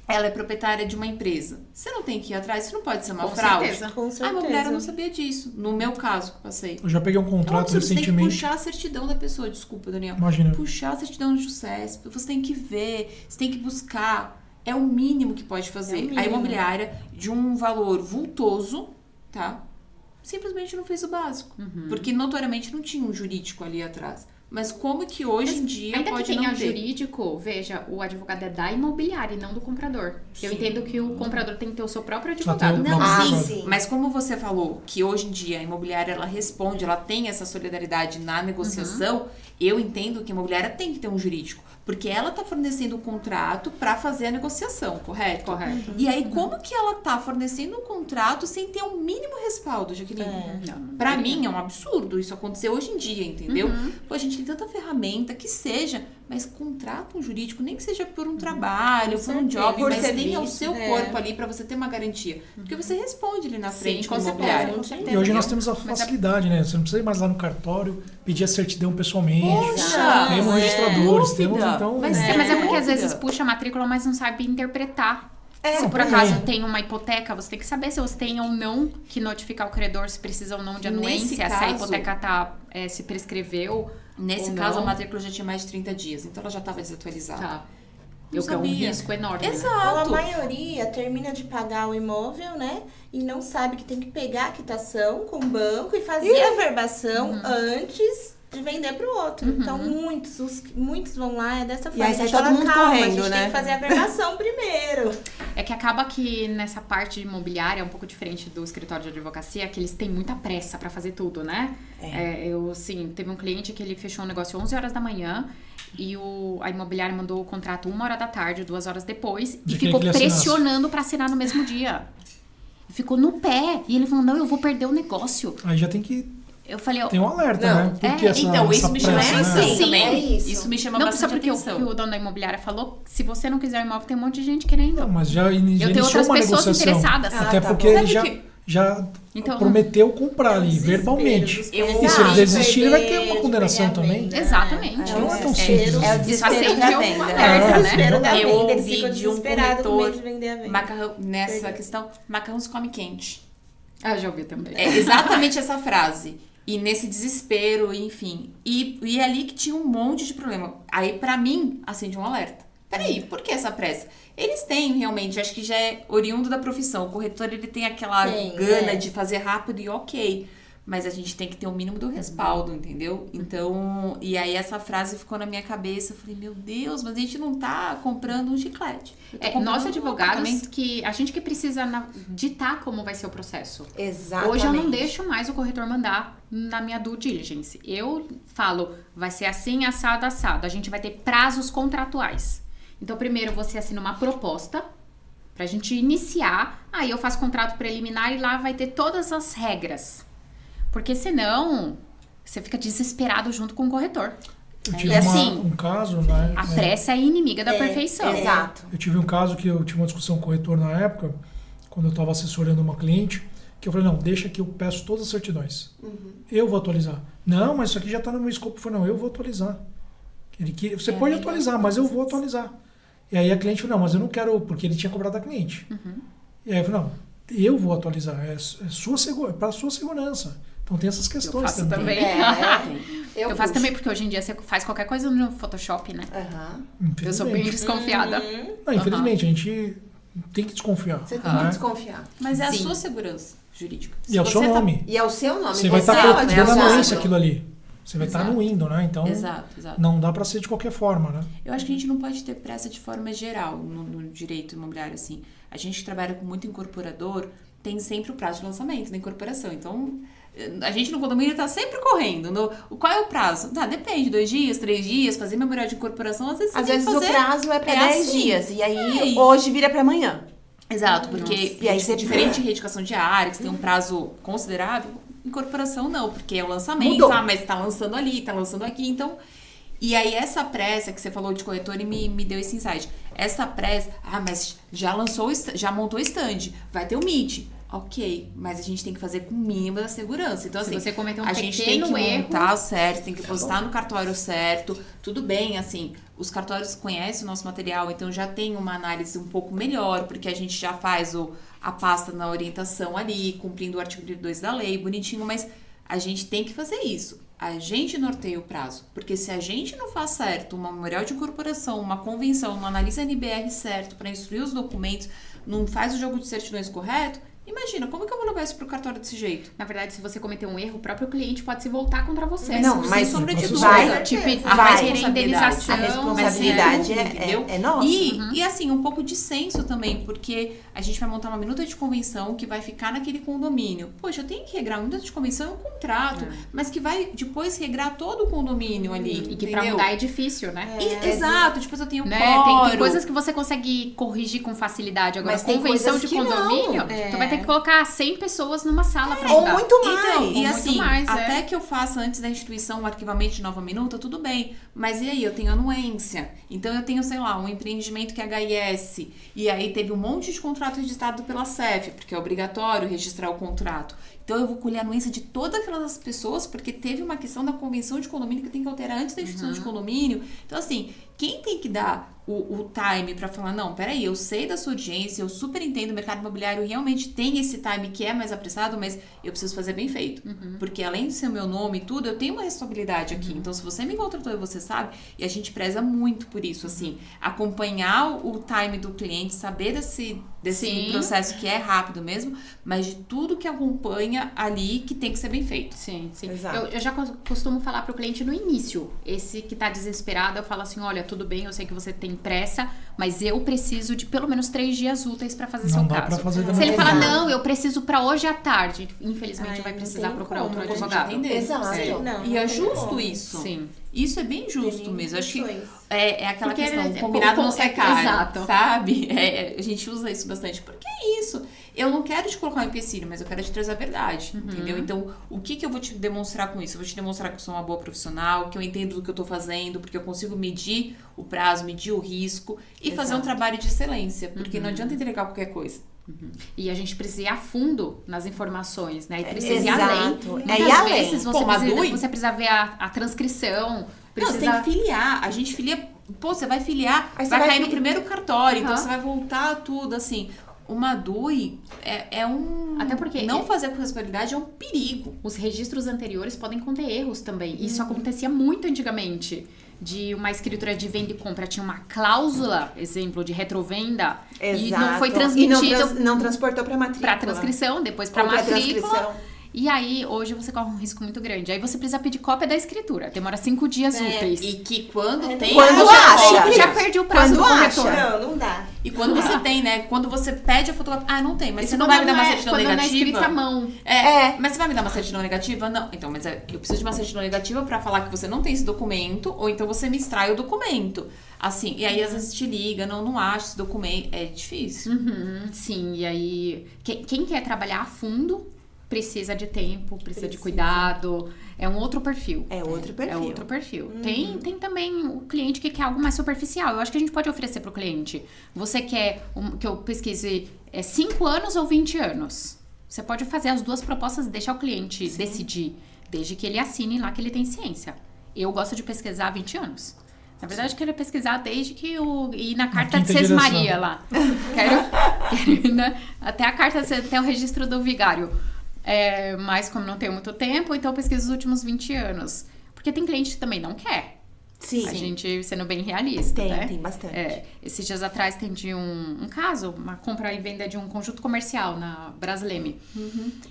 Ela é proprietária de uma empresa. Você não tem que ir atrás, isso não pode ser uma Com fraude. certeza. Com A certeza. imobiliária não sabia disso. No meu caso que eu passei. Eu já peguei um É um contrato absurdo, você tem que recentemente. puxar a certidão da pessoa. Desculpa, Daniel. Imagina. Puxar a certidão do JUSESP. Você tem que ver, você tem que buscar. É o mínimo que pode fazer. É o mínimo. A imobiliária, de um valor vultoso, tá? Simplesmente não fez o básico. Porque notoriamente não tinha um jurídico ali atrás. Mas como que hoje em dia Ainda pode que tenha não ter? jurídico, veja, o advogado é da imobiliária e não do comprador. Eu entendo que o comprador tem que ter o seu próprio Já tem advogado. o Não, próprio sim, advogado. mas como você falou que hoje em dia a imobiliária ela responde, ela tem essa solidariedade na negociação, eu entendo que a imobiliária tem que ter um jurídico, porque ela está fornecendo o contrato para fazer a negociação, correto? Correto. E aí como que ela está fornecendo o contrato sem ter o mínimo respaldo, Jaqueline? Não, Pra mim é um absurdo isso acontecer hoje em dia, entendeu? Pô, a gente tem tanta ferramenta que seja, mas contrata um jurídico, nem que seja por um trabalho, por um job, Por mas serviço, tenha o seu é. corpo ali pra você ter uma garantia. Porque você responde ali na frente com com o certeza, imobiliário. com certeza. E hoje nós temos a facilidade, né? Você não precisa ir mais lá no cartório, pedir a certidão pessoalmente. Poxa, Temos sem registradores, dúvida. temos então... Mas Mas é porque às dúvida. vezes puxa a matrícula, mas não sabe interpretar. Se Não, por também. acaso tem uma hipoteca, você tem que saber se você tem ou não que notificar o credor, se precisa ou não de Nesse anuência, se a caso- hipoteca se prescreveu. Nesse ou caso, não. a matrícula já tinha mais de 30 dias, então ela já estava desatualizada. Tá. Não Eu que é um sabia. risco enorme. né? Ou a Exato. maioria termina de pagar o imóvel, né? E não sabe que tem que pegar a quitação com o banco e fazer a verbação antes de vender para o outro. Então, muitos vão lá, é dessa forma. aí sai A gente todo fala, mundo calma, correndo, a gente né? tem que fazer a verbação primeiro. É que acaba que nessa parte imobiliária é um pouco diferente do escritório de advocacia, que eles têm muita pressa pra fazer tudo, né? Teve um cliente que ele fechou um negócio 11 horas da manhã e a imobiliária mandou o contrato 1 hora da tarde, 2 horas depois, De e quem ficou que ele assinasse? pressionando pra assinar no mesmo dia. Ficou no pé. E ele falou, não, eu vou perder o negócio. Aí já tem que Eu falei, ó, ter um alerta, Não, né? Por que essa, Então, essa isso me chama pressa, atenção né? Sim, também. é isso. me chama não, bastante sabe porque atenção. que o dono da imobiliária falou? Se você não quiser o imóvel, tem um monte de gente querendo. Não, mas já Eu tenho iniciou outras uma pessoas negociação. interessadas. Até tá porque bom. ele Sabe já Então- prometeu comprar ali, verbalmente. Eu E se ele ouvi- desistir, ele vai ter uma de condenação perder a também. venda. Exatamente. Então não é tão desespero. simples. É o assim. desespero Acende da um venda. alerta, É, né? Desespero da Eu venda, ele ouvi ficou de um desesperado com medo corretor de vender a venda. macarrão, nessa Perdeu. questão, macarrão se come quente. Ah, já ouvi também. É exatamente essa frase. E nesse desespero, enfim. E é ali que tinha um monte de problema. Aí, pra mim, acende um alerta. Peraí, por que essa pressa? Eles têm realmente, acho que já é oriundo da profissão. O corretor, ele tem aquela Tem, gana é. de fazer rápido e ok. Mas a gente tem que ter o mínimo do respaldo, entendeu? Então, e aí essa frase ficou na minha cabeça. Eu falei, meu Deus, mas a gente não tá comprando um chiclete. Eu tô comprando Nós um advogados, apartamento. a gente que precisa ditar como vai ser o processo. Exatamente. Hoje eu não deixo mais o corretor mandar na minha due diligence. Eu falo, vai ser assim, assado, assado. A gente vai ter prazos contratuais. Então, primeiro você assina uma proposta pra gente iniciar. Aí eu faço contrato preliminar e lá vai ter todas as regras. Porque senão, você fica desesperado junto com o corretor. Eu tive E assim, um caso, né? A pressa é inimiga da perfeição. Exato. Eu tive um caso que eu tinha uma discussão com o corretor na época, quando eu estava assessorando uma cliente, que eu falei, não, deixa que eu peço todas as certidões. Eu vou atualizar. Não, mas isso aqui já está no meu escopo. Eu falei, não, eu vou atualizar. Você pode atualizar, mas eu vou atualizar. E aí a cliente falou, não, mas eu não quero, porque ele tinha cobrado da cliente. E aí eu falei, não, eu vou atualizar, para a sua segurança. Então tem essas questões faço também. Eu faço também, porque hoje em dia você faz qualquer coisa no Photoshop, né? Eu sou bem Infelizmente. desconfiada. Não, infelizmente, a gente tem que desconfiar. Você tem que né? desconfiar. Mas é a Sim. sua segurança jurídica. E é o Se seu você tá- nome. E é o seu nome. Você vai estar Exato, dando é o anuência seu. aquilo ali. Você vai estar Exato. anuindo, né? Então Exato. não dá para ser de qualquer forma, né? Eu acho que a gente não pode ter pressa de forma geral no direito imobiliário, assim. A gente que trabalha com muito incorporador tem sempre o prazo de lançamento da incorporação. Então, a gente no condomínio tá sempre correndo. Qual é o prazo? Depende, 2 dias, 3 dias, fazer memorial de incorporação, às vezes você Às tem que vezes fazer... o prazo é pra 10 assim. dias. E aí, É. hoje vira pra amanhã. Exato, porque E aí você- diferente de reedificação de área, que você tem um prazo considerável, incorporação não, porque é o lançamento, Mudou. mas tá lançando ali, tá lançando aqui, então... E aí essa pressa que você falou de corretor e me deu esse insight. Essa pressa, mas já montou o stand, vai ter o Meet. Ok, mas a gente tem que fazer com o mínimo da segurança. Então, Se assim, você cometer um a gente tem que pequeno erro- montar o certo, tem que postar no cartório certo. Tudo bem, assim, os cartórios conhecem o nosso material, então já tem uma análise um pouco melhor, porque a gente já faz a pasta na orientação ali, cumprindo o artigo 2 da lei, bonitinho, mas a gente tem que fazer isso. A gente norteia o prazo, porque se a gente não faz certo uma memorial de incorporação, uma convenção, não analisa a NBR certo para instruir os documentos, não faz o jogo de certidões correto, Imagina, como que eu vou levar isso pro cartório desse jeito? Na verdade, se você cometer um erro, o próprio cliente pode se voltar contra você. Não, sem mas sombra de vai- dúvida. Tipo, A vai responsabilidade. querer indenização. A responsabilidade entendeu? é nossa. E assim, um pouco de senso também, porque a gente vai montar uma minuta de convenção que vai ficar naquele condomínio. Poxa, eu tenho que regrar uma minuta de convenção, é um contrato, mas que vai depois regrar todo o condomínio ali. E que pra entendeu? mudar é difícil, né? Exato, tipo, eu tenho Né? quórum. Tem coisas que você consegue corrigir com facilidade. Agora, Mas tem convenção coisas de que condomínio, tu vai ter que colocar 100 pessoas numa sala pra Ou mudar. muito mais. Então, Ou e muito assim, mais, até que eu faça antes da instituição o arquivamento de nova minuta, tudo bem. Mas e aí, eu tenho anuência. Então, eu tenho, sei lá, um empreendimento que é HIS. E aí, teve um monte de contrato registrado pela CEF, porque é obrigatório registrar o contrato. Então, eu vou colher a anuência de todas aquelas pessoas, porque teve uma questão da convenção de condomínio que tem que alterar antes da instituição de condomínio. Então, assim, quem tem que dar o time pra falar, não, peraí, eu sei da sua urgência, eu super entendo, o mercado imobiliário realmente tem esse time que é mais apressado, mas eu preciso fazer bem feito. Porque além de ser o meu nome e tudo, eu tenho uma responsabilidade aqui. Então, se você me contratou e você sabe, e a gente preza muito por isso, assim, acompanhar o time do cliente, saber desse Sim. processo que é rápido mesmo, mas de tudo que acompanha ali que tem que ser bem feito. Sim, sim. Exato. Eu já costumo falar pro cliente no início. Esse que tá desesperado, eu falo assim, olha, tudo bem, eu sei que você tem pressa, mas eu preciso de pelo menos 3 dias úteis pra fazer Não seu dá caso. pra fazer da Se ele mesma fala, forma. não, eu preciso pra hoje à tarde, infelizmente Ai, vai não precisar tem procurar como, outro a gente advogado. entender. Exato. É. Não, E não é tem justo como. isso. Sim. Isso é bem justo Tem mesmo. Acho que condições. é aquela Porque questão, é- combinado não sai caro, exato. sabe? A gente usa isso bastante. Porque é isso. Eu não quero te colocar um empecilho, mas eu quero te trazer a verdade, entendeu? Então, o que eu vou te demonstrar com isso? Eu vou te demonstrar que eu sou uma boa profissional, que eu entendo do que eu tô fazendo, porque eu consigo medir o prazo, medir o risco e fazer um trabalho de excelência. Porque não adianta entregar qualquer coisa. E a gente precisa ir a fundo nas informações, né? E precisa ir Exato. além. É Muitas ir além. vezes Pô, mas DUI? você precisa ver a transcrição, Não, precisa... você tem que filiar. A gente filia... Pô, você vai filiar, Aí você vai vai cair no fi- primeiro cartório, então Aham. você vai voltar tudo, assim. Uma DUI é um... Até porque- não fazer com responsabilidade é um perigo. Os registros anteriores podem conter erros também. Isso acontecia muito antigamente. De uma escritura de venda e compra tinha uma cláusula, exemplo, de retrovenda, e não foi Exato. transmitido E não transportou pra matrícula. para transcrição, depois para Ou pra matrícula. transcrição. E aí, hoje você corre um risco muito grande. Aí você precisa pedir cópia da escritura. Demora 5 dias úteis. E que quando tem... Quando a acha. cópia. Já perdi o prazo Quando do corretor. acha. Não dá. E quando você tem, né? Quando você pede a fotografia... Ah, não tem, mas Isso você não quando vai me dar uma é- certidão quando não é negativa? escrita à mão. Mas você vai me dar uma certidão negativa? Não. Então, mas eu preciso de uma certidão negativa pra falar que você não tem esse documento, ou então você me extrai o documento. Assim, e aí às vezes te liga, não acha esse documento. É difícil. Sim, e aí... Quem quer trabalhar a fundo precisa de tempo, precisa de cuidado. É um outro perfil. É outro perfil. É outro perfil. Tem também o cliente que quer algo mais superficial. Eu acho que a gente pode oferecer pro cliente. Você quer que eu pesquise 5 anos ou 20 anos? Você pode fazer as duas propostas e deixar o cliente decidir. Desde que ele assine lá que ele tem ciência. Eu gosto de pesquisar há 20 anos. Na verdade, eu quero pesquisar desde que ir na carta de quinta geração. Sesmaria lá. Quero ir até a carta, até o registro do vigário. Mas como não tenho muito tempo, então eu pesquiso os últimos 20 anos. Porque tem cliente que também não quer. Sim. A gente sendo bem realista, né? Tem bastante. Esses dias atrás atendi um caso, uma compra e venda de um conjunto comercial na Brasleme.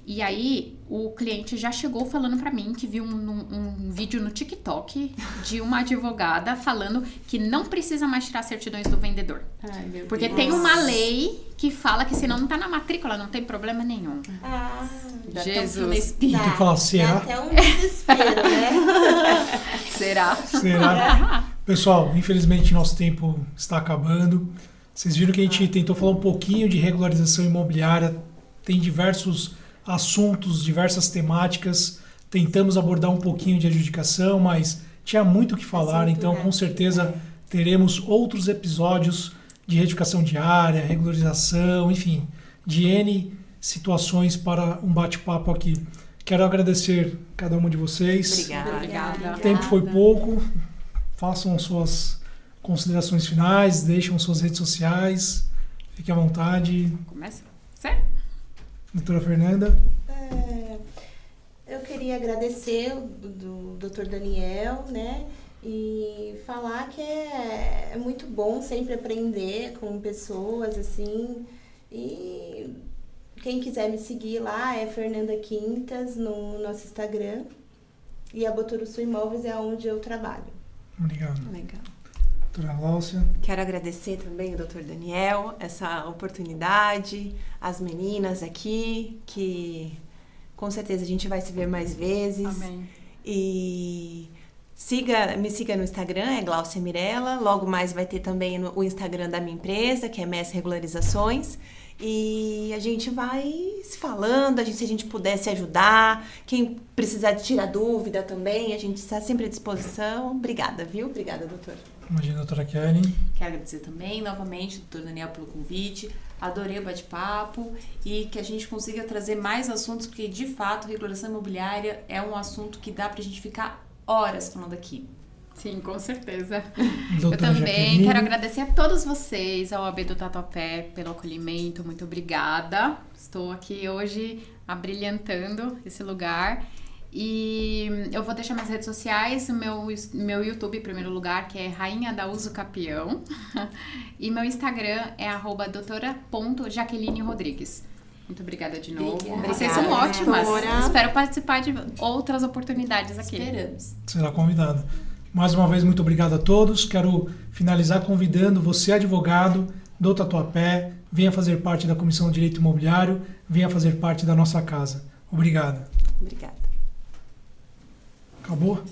E aí, o cliente já chegou falando pra mim que viu um vídeo no TikTok de uma advogada falando que não precisa mais tirar certidões do vendedor. Ai, meu Porque Deus. tem uma lei que fala que senão não tá na matrícula, não tem problema nenhum. Ah, Dá até um Jesus. frio na espinha. Tem que falar, dá será? até um desespero, né? Será? Será? Pessoal, infelizmente nosso tempo está acabando. Vocês viram que a gente tentou falar um pouquinho de regularização imobiliária. Tem diversos assuntos, diversas temáticas. Tentamos abordar um pouquinho de adjudicação, mas tinha muito o que falar. Então, com certeza, teremos outros episódios de reeducação diária, regularização, enfim, de N situações para um bate-papo aqui. Quero agradecer cada uma de vocês. Obrigada. O tempo foi pouco. Façam suas considerações finais, deixem suas redes sociais. Fique à vontade. Começa? Certo? Doutora Fernanda. Eu queria agradecer do Dr. Daniel, né? E falar que é muito bom sempre aprender com pessoas, assim. E quem quiser me seguir lá é Fernanda Quintas no nosso Instagram. E a Boturuçu Imóveis é onde eu trabalho. Obrigado. Legal. Doutora Gláucia. Quero agradecer também ao Dr. Daniel essa oportunidade, as meninas aqui, que com certeza a gente vai se ver mais vezes. Amém. E me siga no Instagram, é Gláucia Mirella. Logo mais vai ter também o Instagram da minha empresa, que é MES Regularizações. E a gente vai se falando, se a gente puder se ajudar, quem precisar de tirar dúvida também, a gente está sempre à disposição. Obrigada, viu? Obrigada, doutor. Imagina, doutora Kelly. Quero agradecer também, novamente, doutor Daniel, pelo convite. Adorei o bate-papo e que a gente consiga trazer mais assuntos, porque, de fato, regularização imobiliária é um assunto que dá pra gente ficar horas falando aqui. Sim, com certeza. Doutora Eu também Jaqueline. quero agradecer a todos vocês, ao AB do Tatuapé, pelo acolhimento. Muito obrigada. Estou aqui hoje abrilhantando esse lugar. E eu vou deixar minhas redes sociais, o meu YouTube em primeiro lugar, que é Rainha da Uso Capião. E meu Instagram é @doutora.jaquelinerodrigues. Muito obrigada de novo. Obrigada. Vocês são ótimas. doutora. Espero participar de outras oportunidades aqui. Esperamos. Será convidada. Mais uma vez, muito obrigado a todos. Quero finalizar convidando você, advogado do Tatuapé, venha fazer parte da Comissão de Direito Imobiliário, venha fazer parte da nossa casa. Obrigado. Obrigada. Acabou?